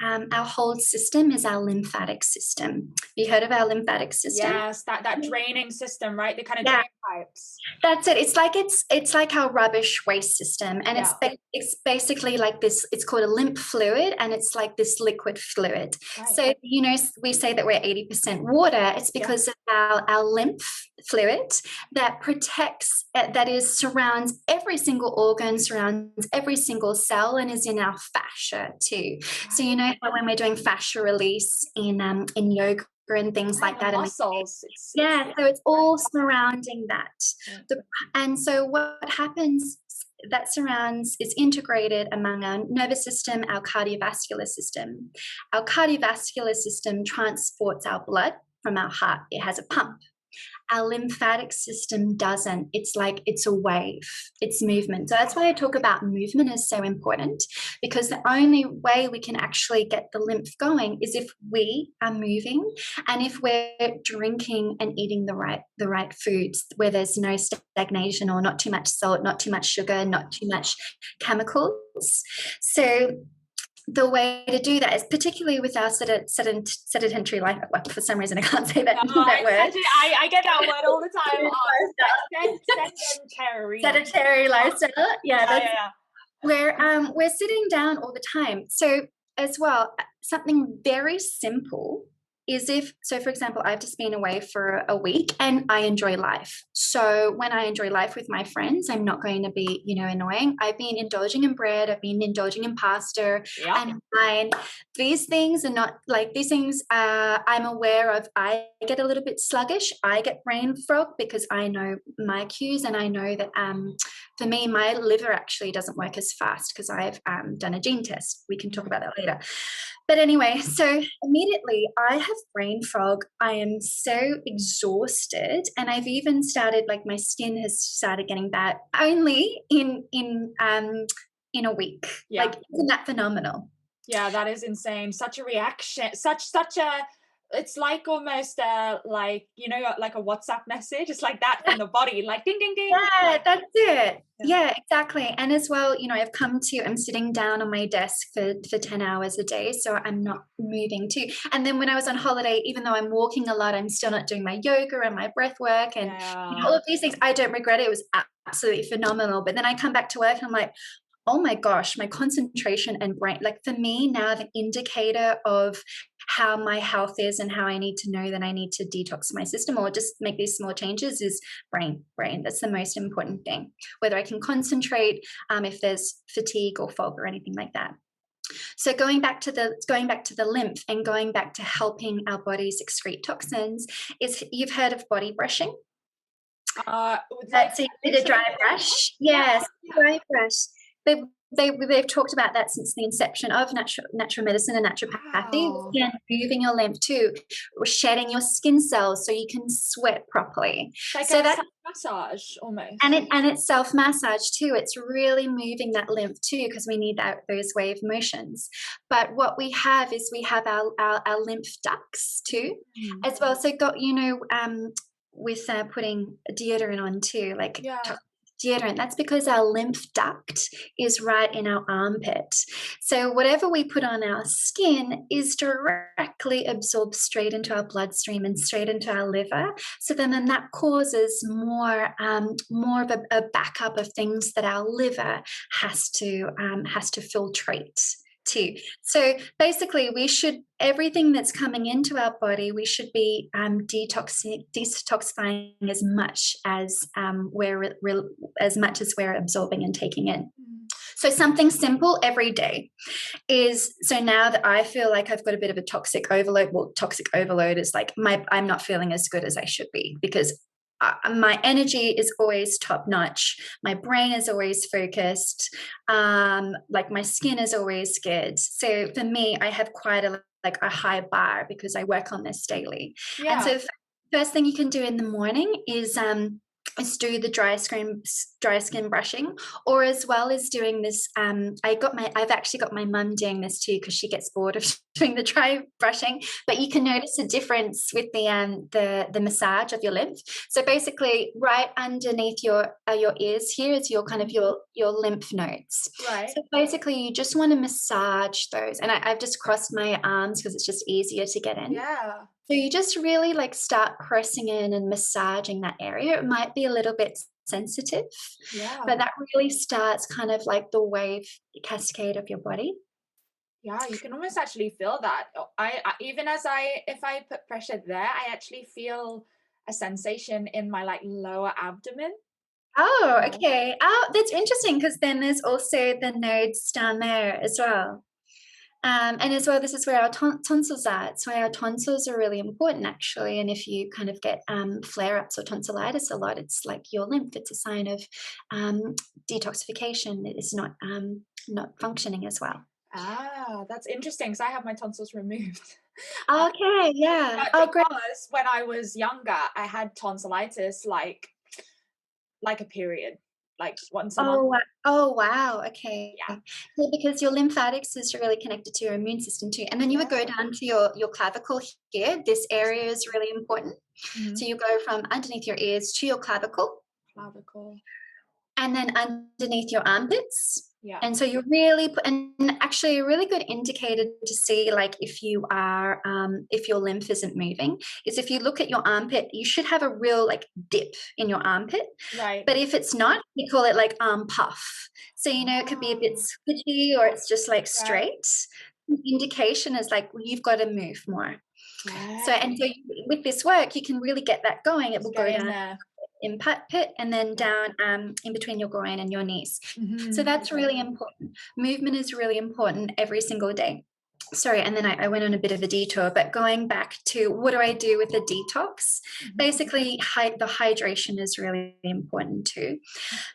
[SPEAKER 2] system is our lymphatic system. You heard of our lymphatic system?
[SPEAKER 3] Yes, that draining system, right? The kind of drain pipes.
[SPEAKER 2] That's it. It's like our rubbish waste system, and it's basically like this. It's called a lymph fluid, and it's like this liquid fluid. Right. So we say that we're 80% water. It's because of our lymph fluid that protects, surrounds every single organ, surrounds every single cell, and is in our fascia too. So how when we're doing fascia release in yoga and things like that,
[SPEAKER 3] muscles.
[SPEAKER 2] So it's all surrounding that. And so what happens, that is integrated among our nervous system, our cardiovascular system. Our cardiovascular system transports our blood from our heart. It has a pump. Our lymphatic system doesn't. It's like it's a wave, it's movement. So that's why I talk about movement is so important, because the only way we can actually get the lymph going is if we are moving, and if we're drinking and eating the right foods, where there's no stagnation, or not too much salt, not too much sugar, not too much chemicals. So the way to do that is, particularly with our sedentary life. Well, for some reason, I can't say that, that word.
[SPEAKER 3] I get that word all the time.
[SPEAKER 2] Sedentary lifestyle. We're sitting down all the time. So as well, something very simple is so for example, I've just been away for a week and I enjoy life. So when I enjoy life with my friends, I'm not going to be, annoying. I've been indulging in bread. I've been indulging in pasta and wine. These things are not like these things I'm aware of. I get a little bit sluggish. I get brain fog because I know my cues, and I know that for me, my liver actually doesn't work as fast because I've done a gene test. We can talk about that later. But anyway, so immediately I have brain fog. I am so exhausted, and I've even started, like, my skin has started getting bad only in a week.
[SPEAKER 3] Yeah.
[SPEAKER 2] Like, isn't that phenomenal?
[SPEAKER 3] Yeah, that is insane. Such a reaction, such a, it's like almost like, like a WhatsApp message. It's like that from the body, like ding, ding, ding.
[SPEAKER 2] Yeah,
[SPEAKER 3] like,
[SPEAKER 2] that's it. Yeah, exactly. And as well, I'm sitting down on my desk for 10 hours a day. So I'm not moving too. And then when I was on holiday, even though I'm walking a lot, I'm still not doing my yoga and my breath work and all of these things. I don't regret it. It was absolutely phenomenal. But then I come back to work and I'm like, oh my gosh, my concentration and brain, like, for me now, the indicator of how my health is and how I need to know that I need to detox my system or just make these small changes is brain. That's the most important thing. Whether I can concentrate, if there's fatigue or fog or anything like that. So going back to the lymph and going back to helping our bodies excrete toxins is, you've heard of body brushing? That's a dry brush. Yes, dry brush. They've talked about that since the inception of natural medicine and naturopathy.
[SPEAKER 3] Wow.
[SPEAKER 2] Again, moving your lymph too, shedding your skin cells so you can sweat properly.
[SPEAKER 3] Like
[SPEAKER 2] so
[SPEAKER 3] a self-massage almost.
[SPEAKER 2] And it's self-massage too. It's really moving that lymph too, because we need those wave motions. But what we have is our lymph ducts too, as well. So with putting deodorant on too, like deodorant, that's because our lymph duct is right in our armpit. So whatever we put on our skin is directly absorbed straight into our bloodstream and straight into our liver. So then that causes more of a backup of things that our liver has to filtrate too. So basically, everything that's coming into our body, we should be detoxifying as much as we're absorbing and taking in. So something simple every day is, so now that I feel like I've got a bit of a toxic overload, toxic overload is like I'm not feeling as good as I should be, because my energy is always top notch. My brain is always focused. Like, my skin is always good. So for me, I have quite a high bar because I work on this daily. And so the first thing you can do in the morning is do the dry skin brushing, or as well as doing this. I've actually got my mum doing this too, because she gets bored of doing the dry brushing. But you can notice a difference with the massage of your lymph. So basically, right underneath your ears here is your kind of your lymph nodes.
[SPEAKER 3] Right.
[SPEAKER 2] So basically, you just want to massage those. And I've just crossed my arms because it's just easier to get in.
[SPEAKER 3] Yeah.
[SPEAKER 2] So you just really start pressing in and massaging that area. It might be a little bit sensitive, but that really starts kind of like the wave cascade of your body.
[SPEAKER 3] Yeah, you can almost actually feel that. If I put pressure there, I actually feel a sensation in my lower abdomen.
[SPEAKER 2] Oh, okay. Oh, that's interesting, because then there's also the nodes down there as well. And as well, this is where our tonsils are. It's why our tonsils are really important, actually. And if you kind of get flare-ups or tonsillitis a lot, it's like your lymph. It's a sign of detoxification. It is not functioning as well.
[SPEAKER 3] Ah, that's interesting, because I have my tonsils removed.
[SPEAKER 2] Okay, yeah.
[SPEAKER 3] Great. Because when I was younger, I had tonsillitis like a period. Like once a month.
[SPEAKER 2] Oh, wow. Okay.
[SPEAKER 3] Yeah.
[SPEAKER 2] So because your lymphatics is really connected to your immune system too. And then you would go down to your clavicle here. This area is really important. Mm-hmm. So you go from underneath your ears to your clavicle. And then underneath your armpits. Yeah. And so you're really, and actually a really good indicator to see if you are, if your lymph isn't moving, is if you look at your armpit, you should have a real dip in your armpit.
[SPEAKER 3] Right.
[SPEAKER 2] But if it's not, we call it arm puff. So, it could be a bit squidgy, or it's just straight. The indication is you've got to move more.
[SPEAKER 3] Right.
[SPEAKER 2] So with this work, you can really get that going. It will go down
[SPEAKER 3] there.
[SPEAKER 2] in pit and then down in between your groin and your knees.
[SPEAKER 3] Mm-hmm.
[SPEAKER 2] So that's really important. Movement is really important every single day. Sorry, and then I went on a bit of a detour, but going back to what do I do with a detox? Basically, the hydration is really important too.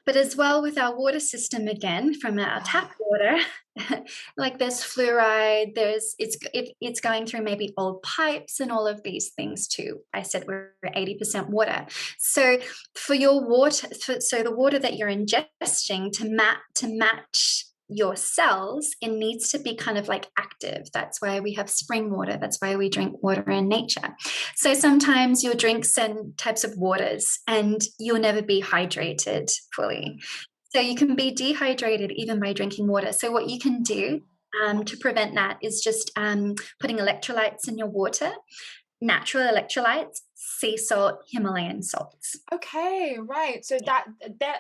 [SPEAKER 2] But as well with our water system, again, from our tap water, like there's fluoride, it's going through maybe old pipes and all of these things too. I said we're 80% water. So for your water, so the water that you're ingesting to match your cells, it needs to be kind of like active. That's why we have spring water. That's why we drink water in nature. So sometimes you'll drink certain types of waters and you'll never be hydrated fully. So you can be dehydrated even by drinking water. So what you can do to prevent that is just putting electrolytes in your water, natural electrolytes, sea salt, Himalayan salts.
[SPEAKER 3] Okay, right. So that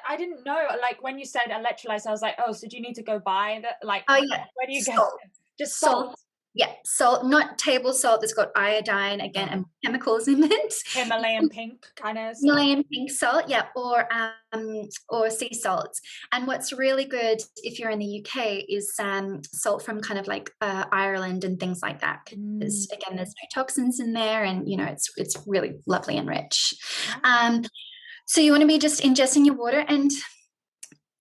[SPEAKER 3] I didn't know. Like when you said electrolytes, I was like, oh, so do you need to go buy that? Like,
[SPEAKER 2] Oh yeah,
[SPEAKER 3] where do you get
[SPEAKER 2] salt.
[SPEAKER 3] it? Just salt.
[SPEAKER 2] Yeah, salt, not table salt that's got iodine again and chemicals in it.
[SPEAKER 3] Himalayan pink kind of.
[SPEAKER 2] Himalayan pink salt, yeah, or sea salts. And what's really good if you're in the UK is salt from kind of like Ireland and things like that. Because again, there's no toxins in there, and it's really lovely and rich. So you want to be just ingesting your water. And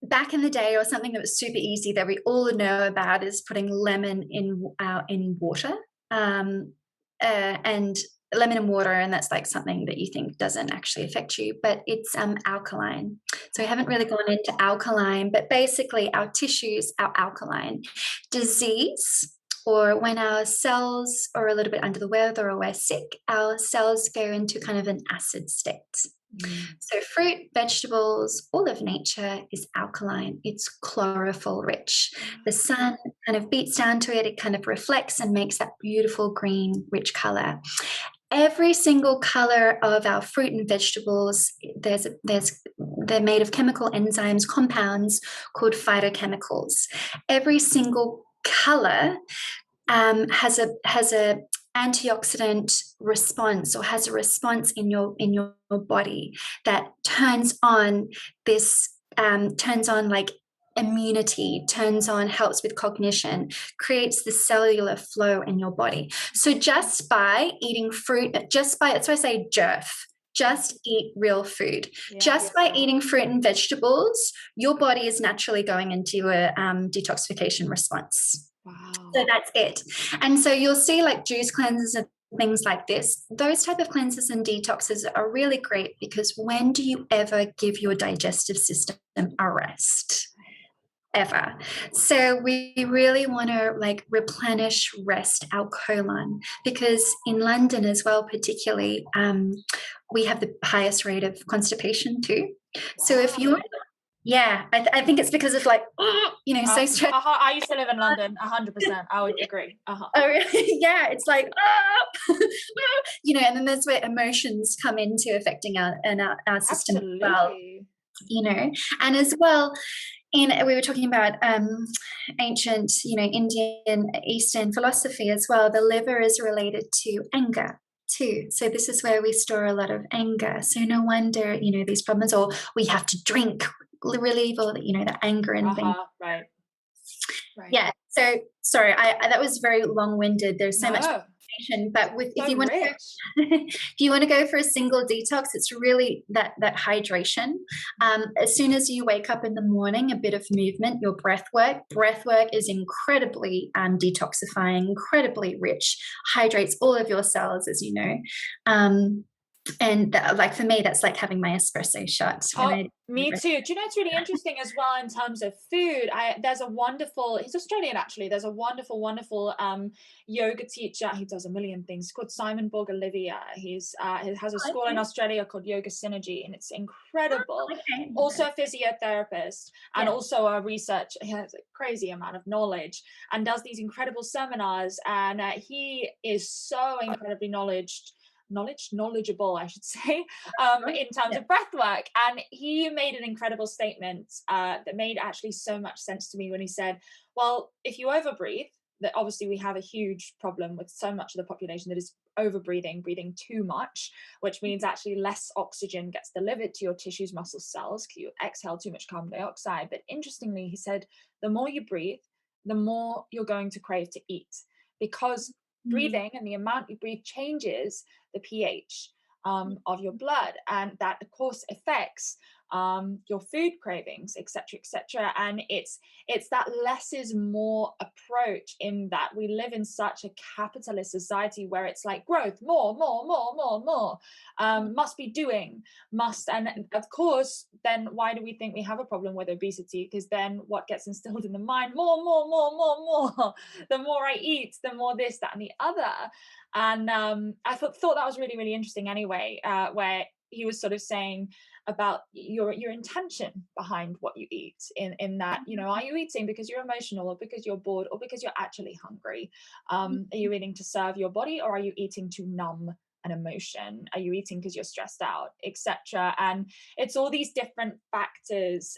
[SPEAKER 2] back in the day, or something that was super easy that we all know about is putting lemon in water, and lemon and water, and that's like something that you think doesn't actually affect you, but it's alkaline. So we haven't really gone into alkaline, but basically our tissues are alkaline. Disease, or when our cells are a little bit under the weather or we're sick, our cells go into kind of an acid state. So fruit, vegetables, all of nature is alkaline. It's chlorophyll rich. The sun kind of beats down to it. It kind of reflects and makes that beautiful green, rich color. Every single color of our fruit and vegetables, they're made of chemical enzymes, compounds called phytochemicals. Every single color has a antioxidant response, or has a response in your body that turns on like immunity, helps with cognition, creates the cellular flow in your body. So just by eating fruit, that's why I say JERF, just eat real food. By eating fruit and vegetables, your body is naturally going into a detoxification response.
[SPEAKER 3] Wow.
[SPEAKER 2] So that's it. And so you'll see like juice cleanses and things like this. Those type of cleanses and detoxes are really great, because when do you ever give your digestive system a rest? Ever. So we really want to like replenish, rest our colon, because in London as well, particularly, we have the highest rate of constipation too. So if you're I think it's because of like, so stressed.
[SPEAKER 3] I used to live in London, 100%. I would agree.
[SPEAKER 2] Oh, really? Yeah, it's like, and then that's where emotions come into affecting our system as well. And as well, we were talking about ancient, Indian, Eastern philosophy as well. The liver is related to anger too. So this is where we store a lot of anger. So no wonder, these problems, or we have to drink, relieve all the anger and things.
[SPEAKER 3] Right.
[SPEAKER 2] Yeah. So sorry, that was very long-winded. There's so much information, but if you want to go for a single detox, it's really that hydration. As soon as you wake up in the morning, a bit of movement, your breath work is incredibly detoxifying, incredibly rich, hydrates all of your cells, as you know. And like for me, that's like having my espresso shot.
[SPEAKER 3] Me too. Do you know, it's really interesting as well in terms of food. There's a wonderful, he's Australian actually. There's a wonderful yoga teacher. He does a million things. He's called Simon Borg-Olivia. He has a school in Australia called Yoga Synergy, and it's incredible. Also a physiotherapist, and also a researcher. He has a crazy amount of knowledge and does these incredible seminars. And he is so incredibly knowledgeable, I should say, in terms of breath work. And he made an incredible statement that made actually so much sense to me when he said, well, if you overbreathe, that obviously we have a huge problem with so much of the population that is over breathing too much, which means actually less oxygen gets delivered to your tissues, muscles, cells, because you exhale too much carbon dioxide. But interestingly, he said, the more you breathe, the more you're going to crave to eat, because breathing and the amount you breathe changes the pH of your blood, and that of course affects your food cravings, etc. And it's that less is more approach, in that we live in such a capitalist society where it's like growth, more, must be doing, must. And of course, then why do we think we have a problem with obesity? Because then what gets instilled in the mind, more. The more I eat, the more this, that, and the other. And I thought that was really, really interesting anyway, where he was sort of saying about your intention behind what you eat, in that, you know, are you eating because you're emotional, or because you're bored, or because you're actually hungry? Are you eating to serve your body, or are you eating to numb an emotion? Are you eating because you're stressed out, etc.? And it's all these different factors,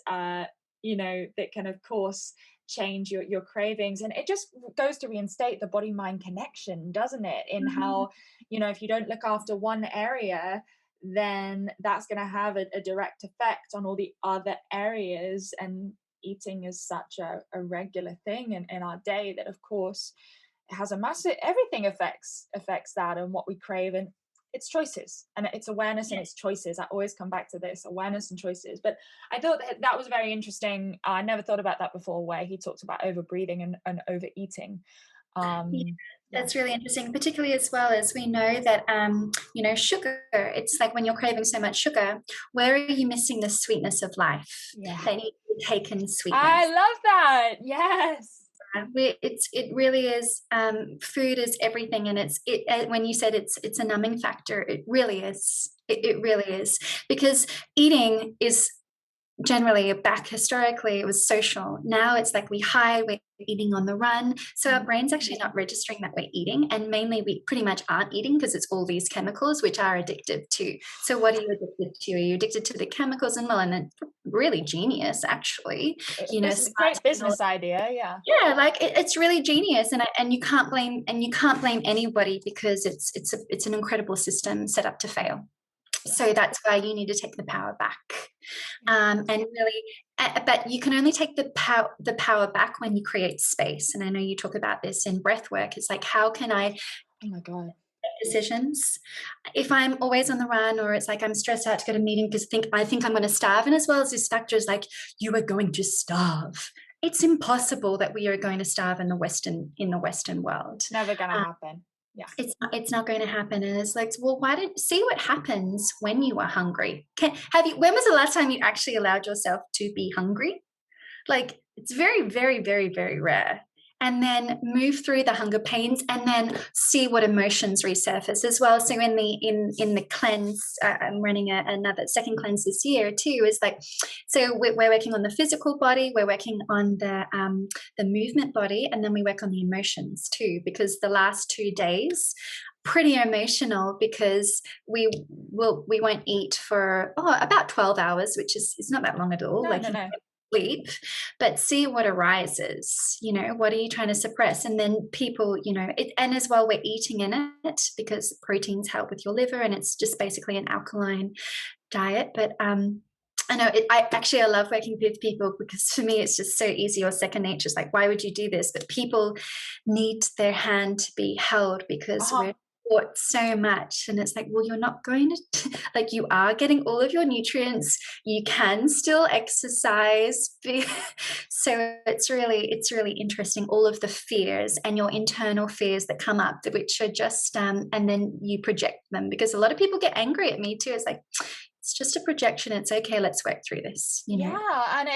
[SPEAKER 3] you know, that can of course change your cravings. And it just goes to reinstate the body mind connection, doesn't it, in how, you know, if you don't look after one area, then that's going to have a direct effect on all the other areas. And eating is such a regular thing in our day that of course it has a massive, everything affects that, and what we crave. And it's choices, and it's awareness, and it's choices. I always come back to this, awareness and choices. But I thought that was very interesting. I never thought about that before, where he talked about overbreathing and overeating.
[SPEAKER 2] That's really interesting, particularly as well as we know that, you know, sugar, it's like when you're craving so much sugar, where are you missing the sweetness of life? They need to be taken sweetness.
[SPEAKER 3] I love that. Yes.
[SPEAKER 2] It really is. Food is everything, and when you said it's a numbing factor, it really is. It really is, because eating is generally, back historically, it was social. Now it's like we're eating on the run. So our brain's actually not registering that we're eating. And mainly we pretty much aren't eating, because it's all these chemicals which are addictive too. So what are you addicted to? Are you addicted to the chemicals? And well, and it's really genius, actually. You know,
[SPEAKER 3] it's a great business idea.
[SPEAKER 2] Yeah, like it's really genius. And you can't blame anybody, because it's an incredible system set up to fail. So that's why you need to take the power back, and really, but you can only take the power back when you create space. And I know you talk about this in breath work. It's like, how can I?
[SPEAKER 3] Oh my God.
[SPEAKER 2] Decisions if I'm always on the run, or it's like I'm stressed out to go to a meeting because I think I'm going to starve. And as well as this factor is like, you are going to starve. It's impossible that we are going to starve in the Western world.
[SPEAKER 3] Never going to happen. Yeah,
[SPEAKER 2] it's not going to happen. And it's like, well, why don't see what happens when you are hungry? When was the last time you actually allowed yourself to be hungry? Like, it's very, very, very, very rare. And then move through the hunger pains, and then see what emotions resurface as well. So in the cleanse, I'm running another second cleanse this year too. Is like, so we're working on the physical body, we're working on the movement body, and then we work on the emotions too. Because the last 2 days, pretty emotional, because we won't eat for about 12 hours, which is not that long at all.
[SPEAKER 3] No.
[SPEAKER 2] Sleep, but see what arises. You know, what are you trying to suppress? And then people, you know, and as well, we're eating in it, because proteins help with your liver, and it's just basically an alkaline diet. But I know I love working with people, because for me it's just so easy, or second nature. It's like, why would you do this? But people need their hand to be held, because we're taught so much. And it's like, well, you're not going to, like, you are getting all of your nutrients, you can still exercise. So it's really interesting, all of the fears and your internal fears that come up, which are just and then you project them, because a lot of people get angry at me too. It's like, it's just a projection, it's okay, let's work through this, you know.
[SPEAKER 3] Yeah, and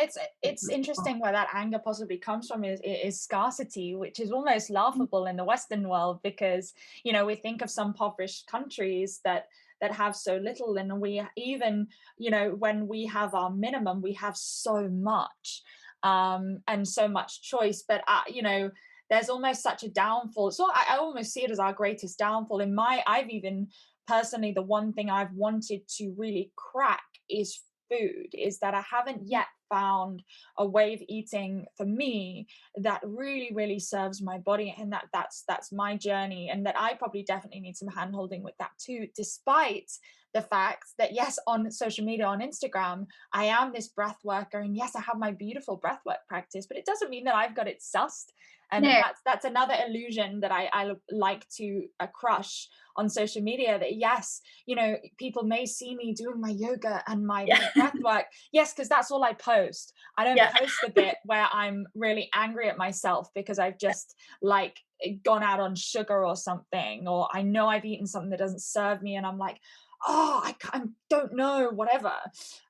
[SPEAKER 3] it's interesting where that anger possibly comes from is scarcity, which is almost laughable in the Western world, because, you know, we think of some impoverished countries that have so little, and we even, you know, when we have our minimum, we have so much and so much choice. But you know, there's almost such a downfall. So I almost see it as our greatest downfall. I've even personally, the one thing I've wanted to really crack is food is that I haven't yet found a way of eating for me that really, really serves my body, and that's my journey, and that I probably definitely need some hand holding with that too, despite the fact that yes, on social media, on Instagram, I am this breath worker, and yes, I have my beautiful breathwork practice, but it doesn't mean that I've got it sussed. And
[SPEAKER 2] No.
[SPEAKER 3] that's another illusion that I like to crush on social media, that yes, you know, people may see me doing my yoga and my breath work, yes, because that's all I post. I don't post the bit where I'm really angry at myself because I've just like gone out on sugar or something, or I know I've eaten something that doesn't serve me and I'm like, oh, I don't know, whatever.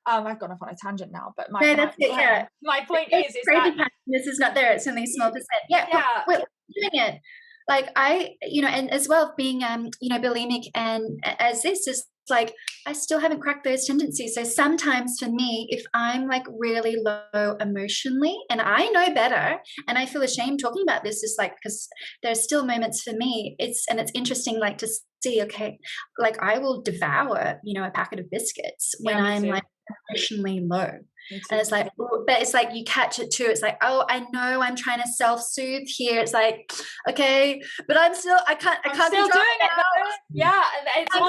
[SPEAKER 3] I've gone off on a tangent now, but my point is that
[SPEAKER 2] this is not there. It's only a small percent. Yeah. We're doing it. Like and as well being, bulimic, and as this is like, I still haven't cracked those tendencies. So sometimes for me, if I'm like really low emotionally and I know better and I feel ashamed talking about this, is like, because there's still moments for me, it's interesting, like to see, okay, like I will devour, a packet of biscuits when I'm like emotionally low. And it's like, but it's like you catch it too. It's like, oh, I know I'm trying to self-soothe here. It's like, okay, but I can't
[SPEAKER 3] still doing it though. Yeah, and it's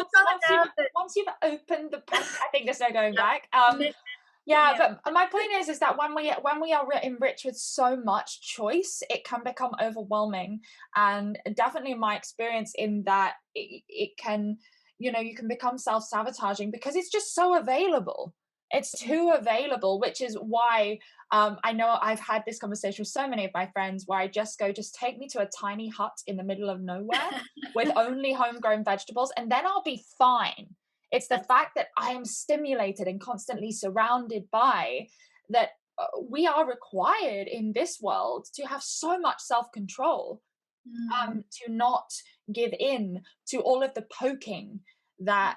[SPEAKER 3] once you've opened the I think there's no going back. But my point is that when we are enriched with so much choice, it can become overwhelming. And definitely in my experience in that it can, you can become self-sabotaging because it's just so available. It's too available, which is why I know I've had this conversation with so many of my friends where I just take me to a tiny hut in the middle of nowhere with only homegrown vegetables, and then I'll be fine. It's the fact that I am stimulated and constantly surrounded by that. We are required in this world to have so much self-control, to not give in to all of the poking that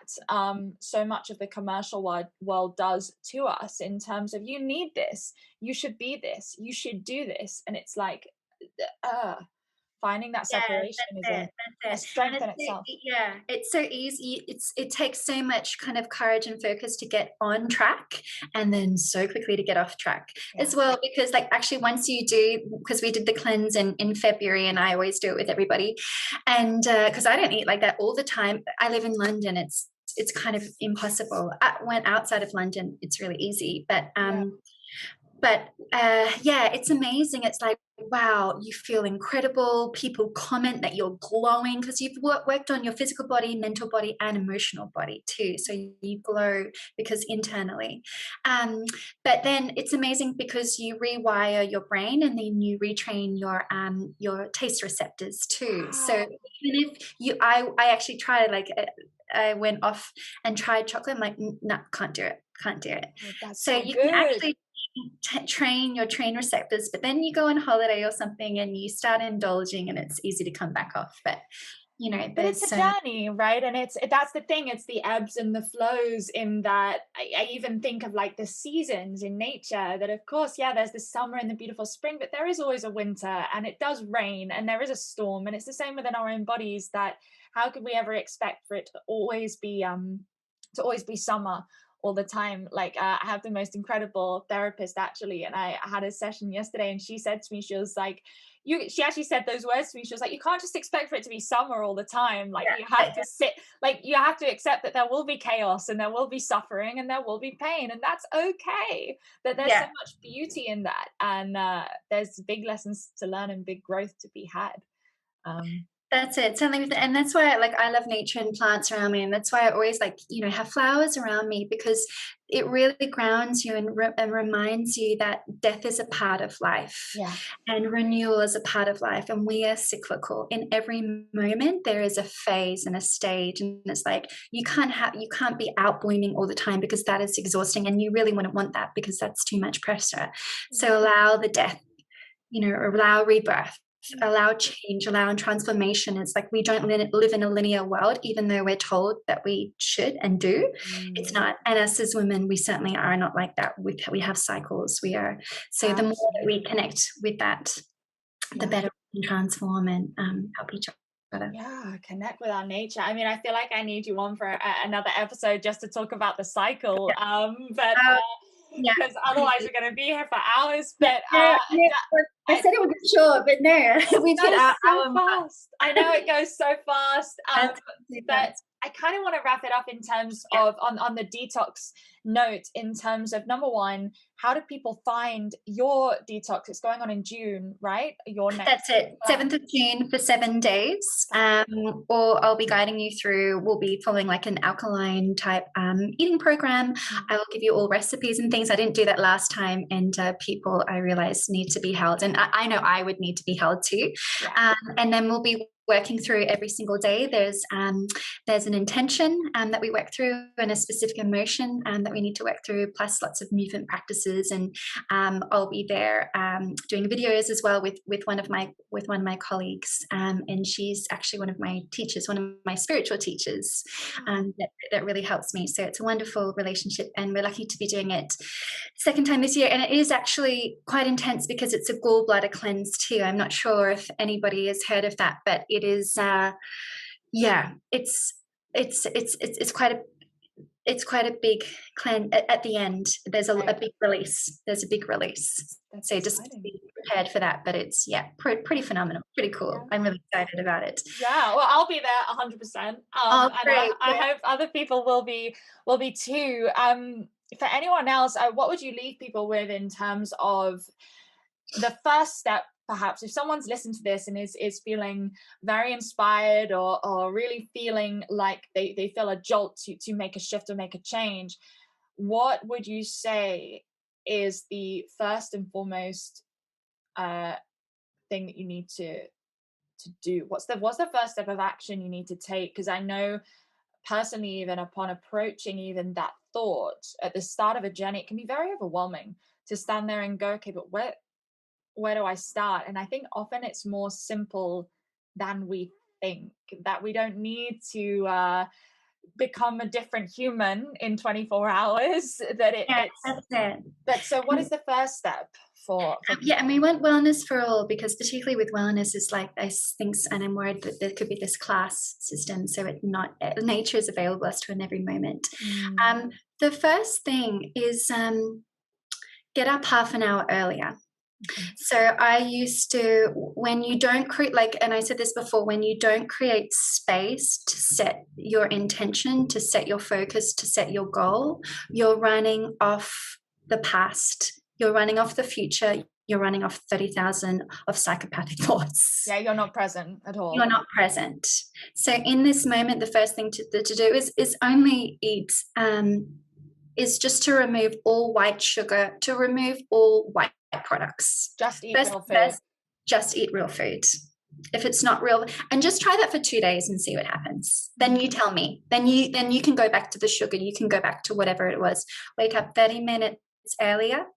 [SPEAKER 3] so much of the commercial world does to us, in terms of, you need this, you should be this, you should do this. And it's like, finding that separation is a strength in itself.
[SPEAKER 2] It's so easy. It takes so much kind of courage and focus to get on track, and then so quickly to get off track as well. Because like actually once you do, because we did the cleanse in February, and I always do it with everybody, and because I don't eat like that all the time. I live in London. It's kind of impossible. When outside of London, it's really easy, but it's amazing. It's like, wow, you feel incredible. People comment that you're glowing because you've worked on your physical body, mental body, and emotional body too. So you glow because internally. But then it's amazing because you rewire your brain, and then you retrain your taste receptors too. Wow. So even if I actually tried, like I went off and tried chocolate. I'm like, no, can't do it. Oh, so you can actually train your receptors, but then you go on holiday or something and you start indulging, and it's easy to come back off. But but
[SPEAKER 3] it's a journey, right? And that's the thing, it's the ebbs and the flows, in that I even think of like the seasons in nature, that of course, there's the summer and the beautiful spring, but there is always a winter, and it does rain, and there is a storm. And it's the same within our own bodies, that how could we ever expect for it to always be summer all the time? Like I have the most incredible therapist actually, and I had a session yesterday, and she said to me, she was like, she actually said those words to me. She was like, you can't just expect for it to be summer all the time. Like you have to you have to accept that there will be chaos, and there will be suffering, and there will be pain, and that's okay. That there's so much beauty in that, and there's big lessons to learn and big growth to be had.
[SPEAKER 2] That's it. And that's why I love nature and plants around me. And that's why I always have flowers around me, because it really grounds you and reminds you that death is a part of life, and renewal is a part of life. And we are cyclical. In every moment, there is a phase and a stage. And it's like, you can't be out blooming all the time, because that is exhausting. And you really wouldn't want that, because that's too much pressure. So allow the death, allow rebirth. Allow change, allow transformation. It's like we don't live in a linear world, even though we're told that we should and do. It's not. And us as women, we certainly are not like that. We have cycles. We are. So the more that we connect with that, the better we can transform and help each
[SPEAKER 3] Yeah, connect with our nature. I mean, I feel like I need you on for another episode just to talk about the cycle. But
[SPEAKER 2] yeah,
[SPEAKER 3] because otherwise we're going to be here for hours.
[SPEAKER 2] yeah,
[SPEAKER 3] But
[SPEAKER 2] I said it would be short, but no, we've hit our
[SPEAKER 3] so fast. I know it goes so fast. But I kind of want to wrap it up in terms of on the detox note, in terms of, number one, how do people find your detox? It's going on in June, right? Your next.
[SPEAKER 2] That's it. 7th of June for 7 days. Or I'll be guiding you through, we'll be following like an alkaline type eating program. I will give you all recipes and things. I didn't do that last time, and people, I realized, need to be held. And I know I would need to be held too. And then we'll be working through every single day. There's an intention that we work through, and a specific emotion that we need to work through, plus lots of movement practices. And I'll be there doing videos as well with one of my colleagues, and she's actually one of my teachers, one of my spiritual teachers, that really helps me. So it's a wonderful relationship, and we're lucky to be doing it second time this year. And it is actually quite intense because it's a gallbladder cleanse too. I'm not sure if anybody has heard of that, but it is it's quite a big cleanse. At the end there's a big release.
[SPEAKER 3] That's
[SPEAKER 2] so
[SPEAKER 3] exciting.
[SPEAKER 2] just be prepared for that. But it's pretty phenomenal, pretty cool. I'm really excited about it.
[SPEAKER 3] Well, I'll be there 100%. And I hope other people will be too. For anyone else, what would you leave people with in terms of the first step? Perhaps if someone's listened to this and is feeling very inspired, or really feeling like they feel a jolt to make a shift or make a change, what would you say is the first and foremost thing that you need to do? What's the first step of action you need to take? Because I know personally, even upon approaching even that thought at the start of a journey, it can be very overwhelming to stand there and go, okay, but where do I start? And I think often it's more simple than we think, that we don't need to become a different human in 24 hours. That's it. But so what is the first step for
[SPEAKER 2] and we want wellness for all, because particularly with wellness is like those things, and I'm worried that there could be this class system, so it's not, nature is available to us in every moment. The first thing is get up half an hour earlier. So I used to, when you don't create, and I said this before, when you don't create space to set your intention, to set your focus, to set your goal, you're running off the past, you're running off the future, you're running off 30,000 of psychopathic thoughts.
[SPEAKER 3] Yeah, you're not present at all.
[SPEAKER 2] You're not present. So in this moment, the first thing to do is only eat, is just to remove all white sugar, to remove all white products.
[SPEAKER 3] Just eat real food.
[SPEAKER 2] Just eat real food. If it's not real, and just try that for 2 days and see what happens. Then you tell me. Then you can go back to the sugar. You can go back to whatever it was. Wake up 30 minutes earlier.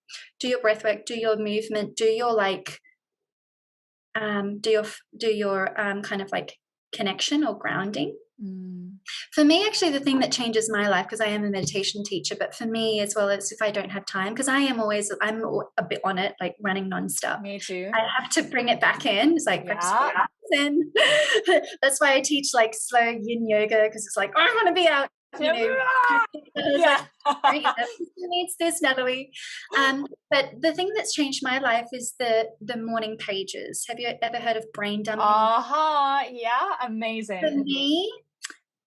[SPEAKER 2] Do your breath work. Do your movement. Do your kind of like connection or grounding. For me, actually, the thing that changes my life, because I am a meditation teacher, but for me, as well as if I don't have time, because I'm a bit on it, like running nonstop.
[SPEAKER 3] Me too.
[SPEAKER 2] I have to bring it back in. It's like, and that's why I teach like slow yin yoga, because it's like, I want to be out. Who needs this, Natalie? But the thing that's changed my life is the morning pages. Have you ever heard of brain dumping?
[SPEAKER 3] Yeah, amazing.
[SPEAKER 2] For me,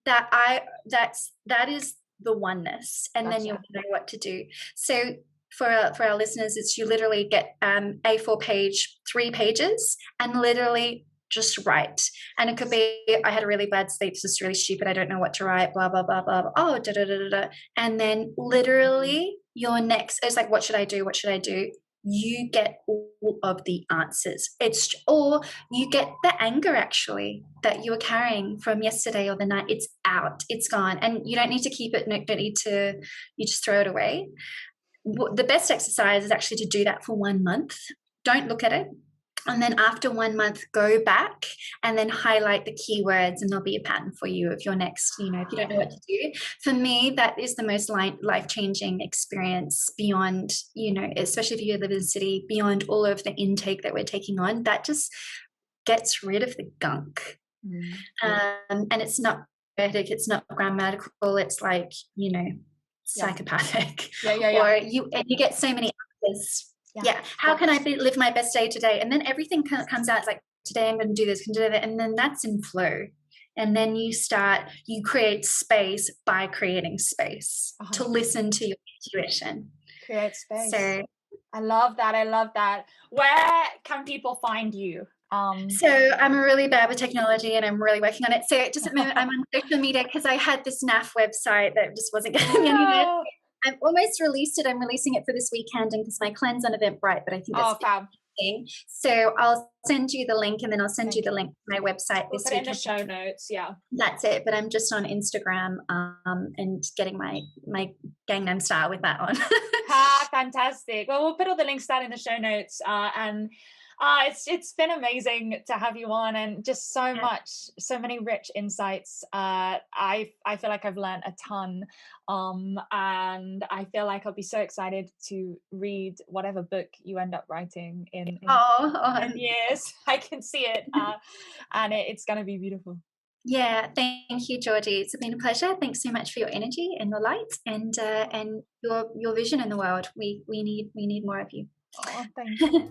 [SPEAKER 2] that is the oneness, and then you'll know what to do. So for our listeners, it's you literally get A4 page, 3 pages, and literally just write. And it could be, I had a really bad sleep, this is really stupid, I don't know what to write, blah blah blah blah, oh da da da da da. And then literally your next, it's like, what should I do, you get all of the answers. Or you get the anger actually that you were carrying from yesterday or the night. It's out, it's gone, and you don't need to keep it. You just throw it away. The best exercise is actually to do that for 1 month. Don't look at it. And then after 1 month, go back and then highlight the keywords, and there'll be a pattern for you of your next, if you don't know what to do. For me, that is the most life-changing experience beyond, especially if you live in the city, beyond all of the intake that we're taking on. That just gets rid of the gunk. And it's not poetic, it's not grammatical, it's like, you know, psychopathic. Or you get so many answers. How can I live my best day today? And then everything comes out, it's like, today I'm going to do this, can do that, and then that's in flow. And then you create space by creating space to listen to your intuition.
[SPEAKER 3] Create space.
[SPEAKER 2] So
[SPEAKER 3] I love that. Where can people find you?
[SPEAKER 2] So I'm really bad with technology and I'm really working on it. So just at the moment I'm on social media because I had this NAF website that just wasn't getting me anywhere. I've almost released it. I'm releasing it for this weekend and because my cleanse on Eventbrite, but I think that's
[SPEAKER 3] fab.
[SPEAKER 2] So I'll send you the link and then I'll send you the link to my website this week.
[SPEAKER 3] Put it in the show notes,
[SPEAKER 2] That's it. But I'm just on Instagram and getting my Gangnam Style with that on.
[SPEAKER 3] Fantastic. Well, we'll put all the links down in the show notes and it's been amazing to have you on and just so many rich insights. I feel like I've learned a ton and I feel like I'll be so excited to read whatever book you end up writing in years. I can see it and it's going to be beautiful.
[SPEAKER 2] Yeah, thank you, Georgie. It's been a pleasure. Thanks so much for your energy and your light and your vision in the world. We need more of you.
[SPEAKER 3] Oh, thank you.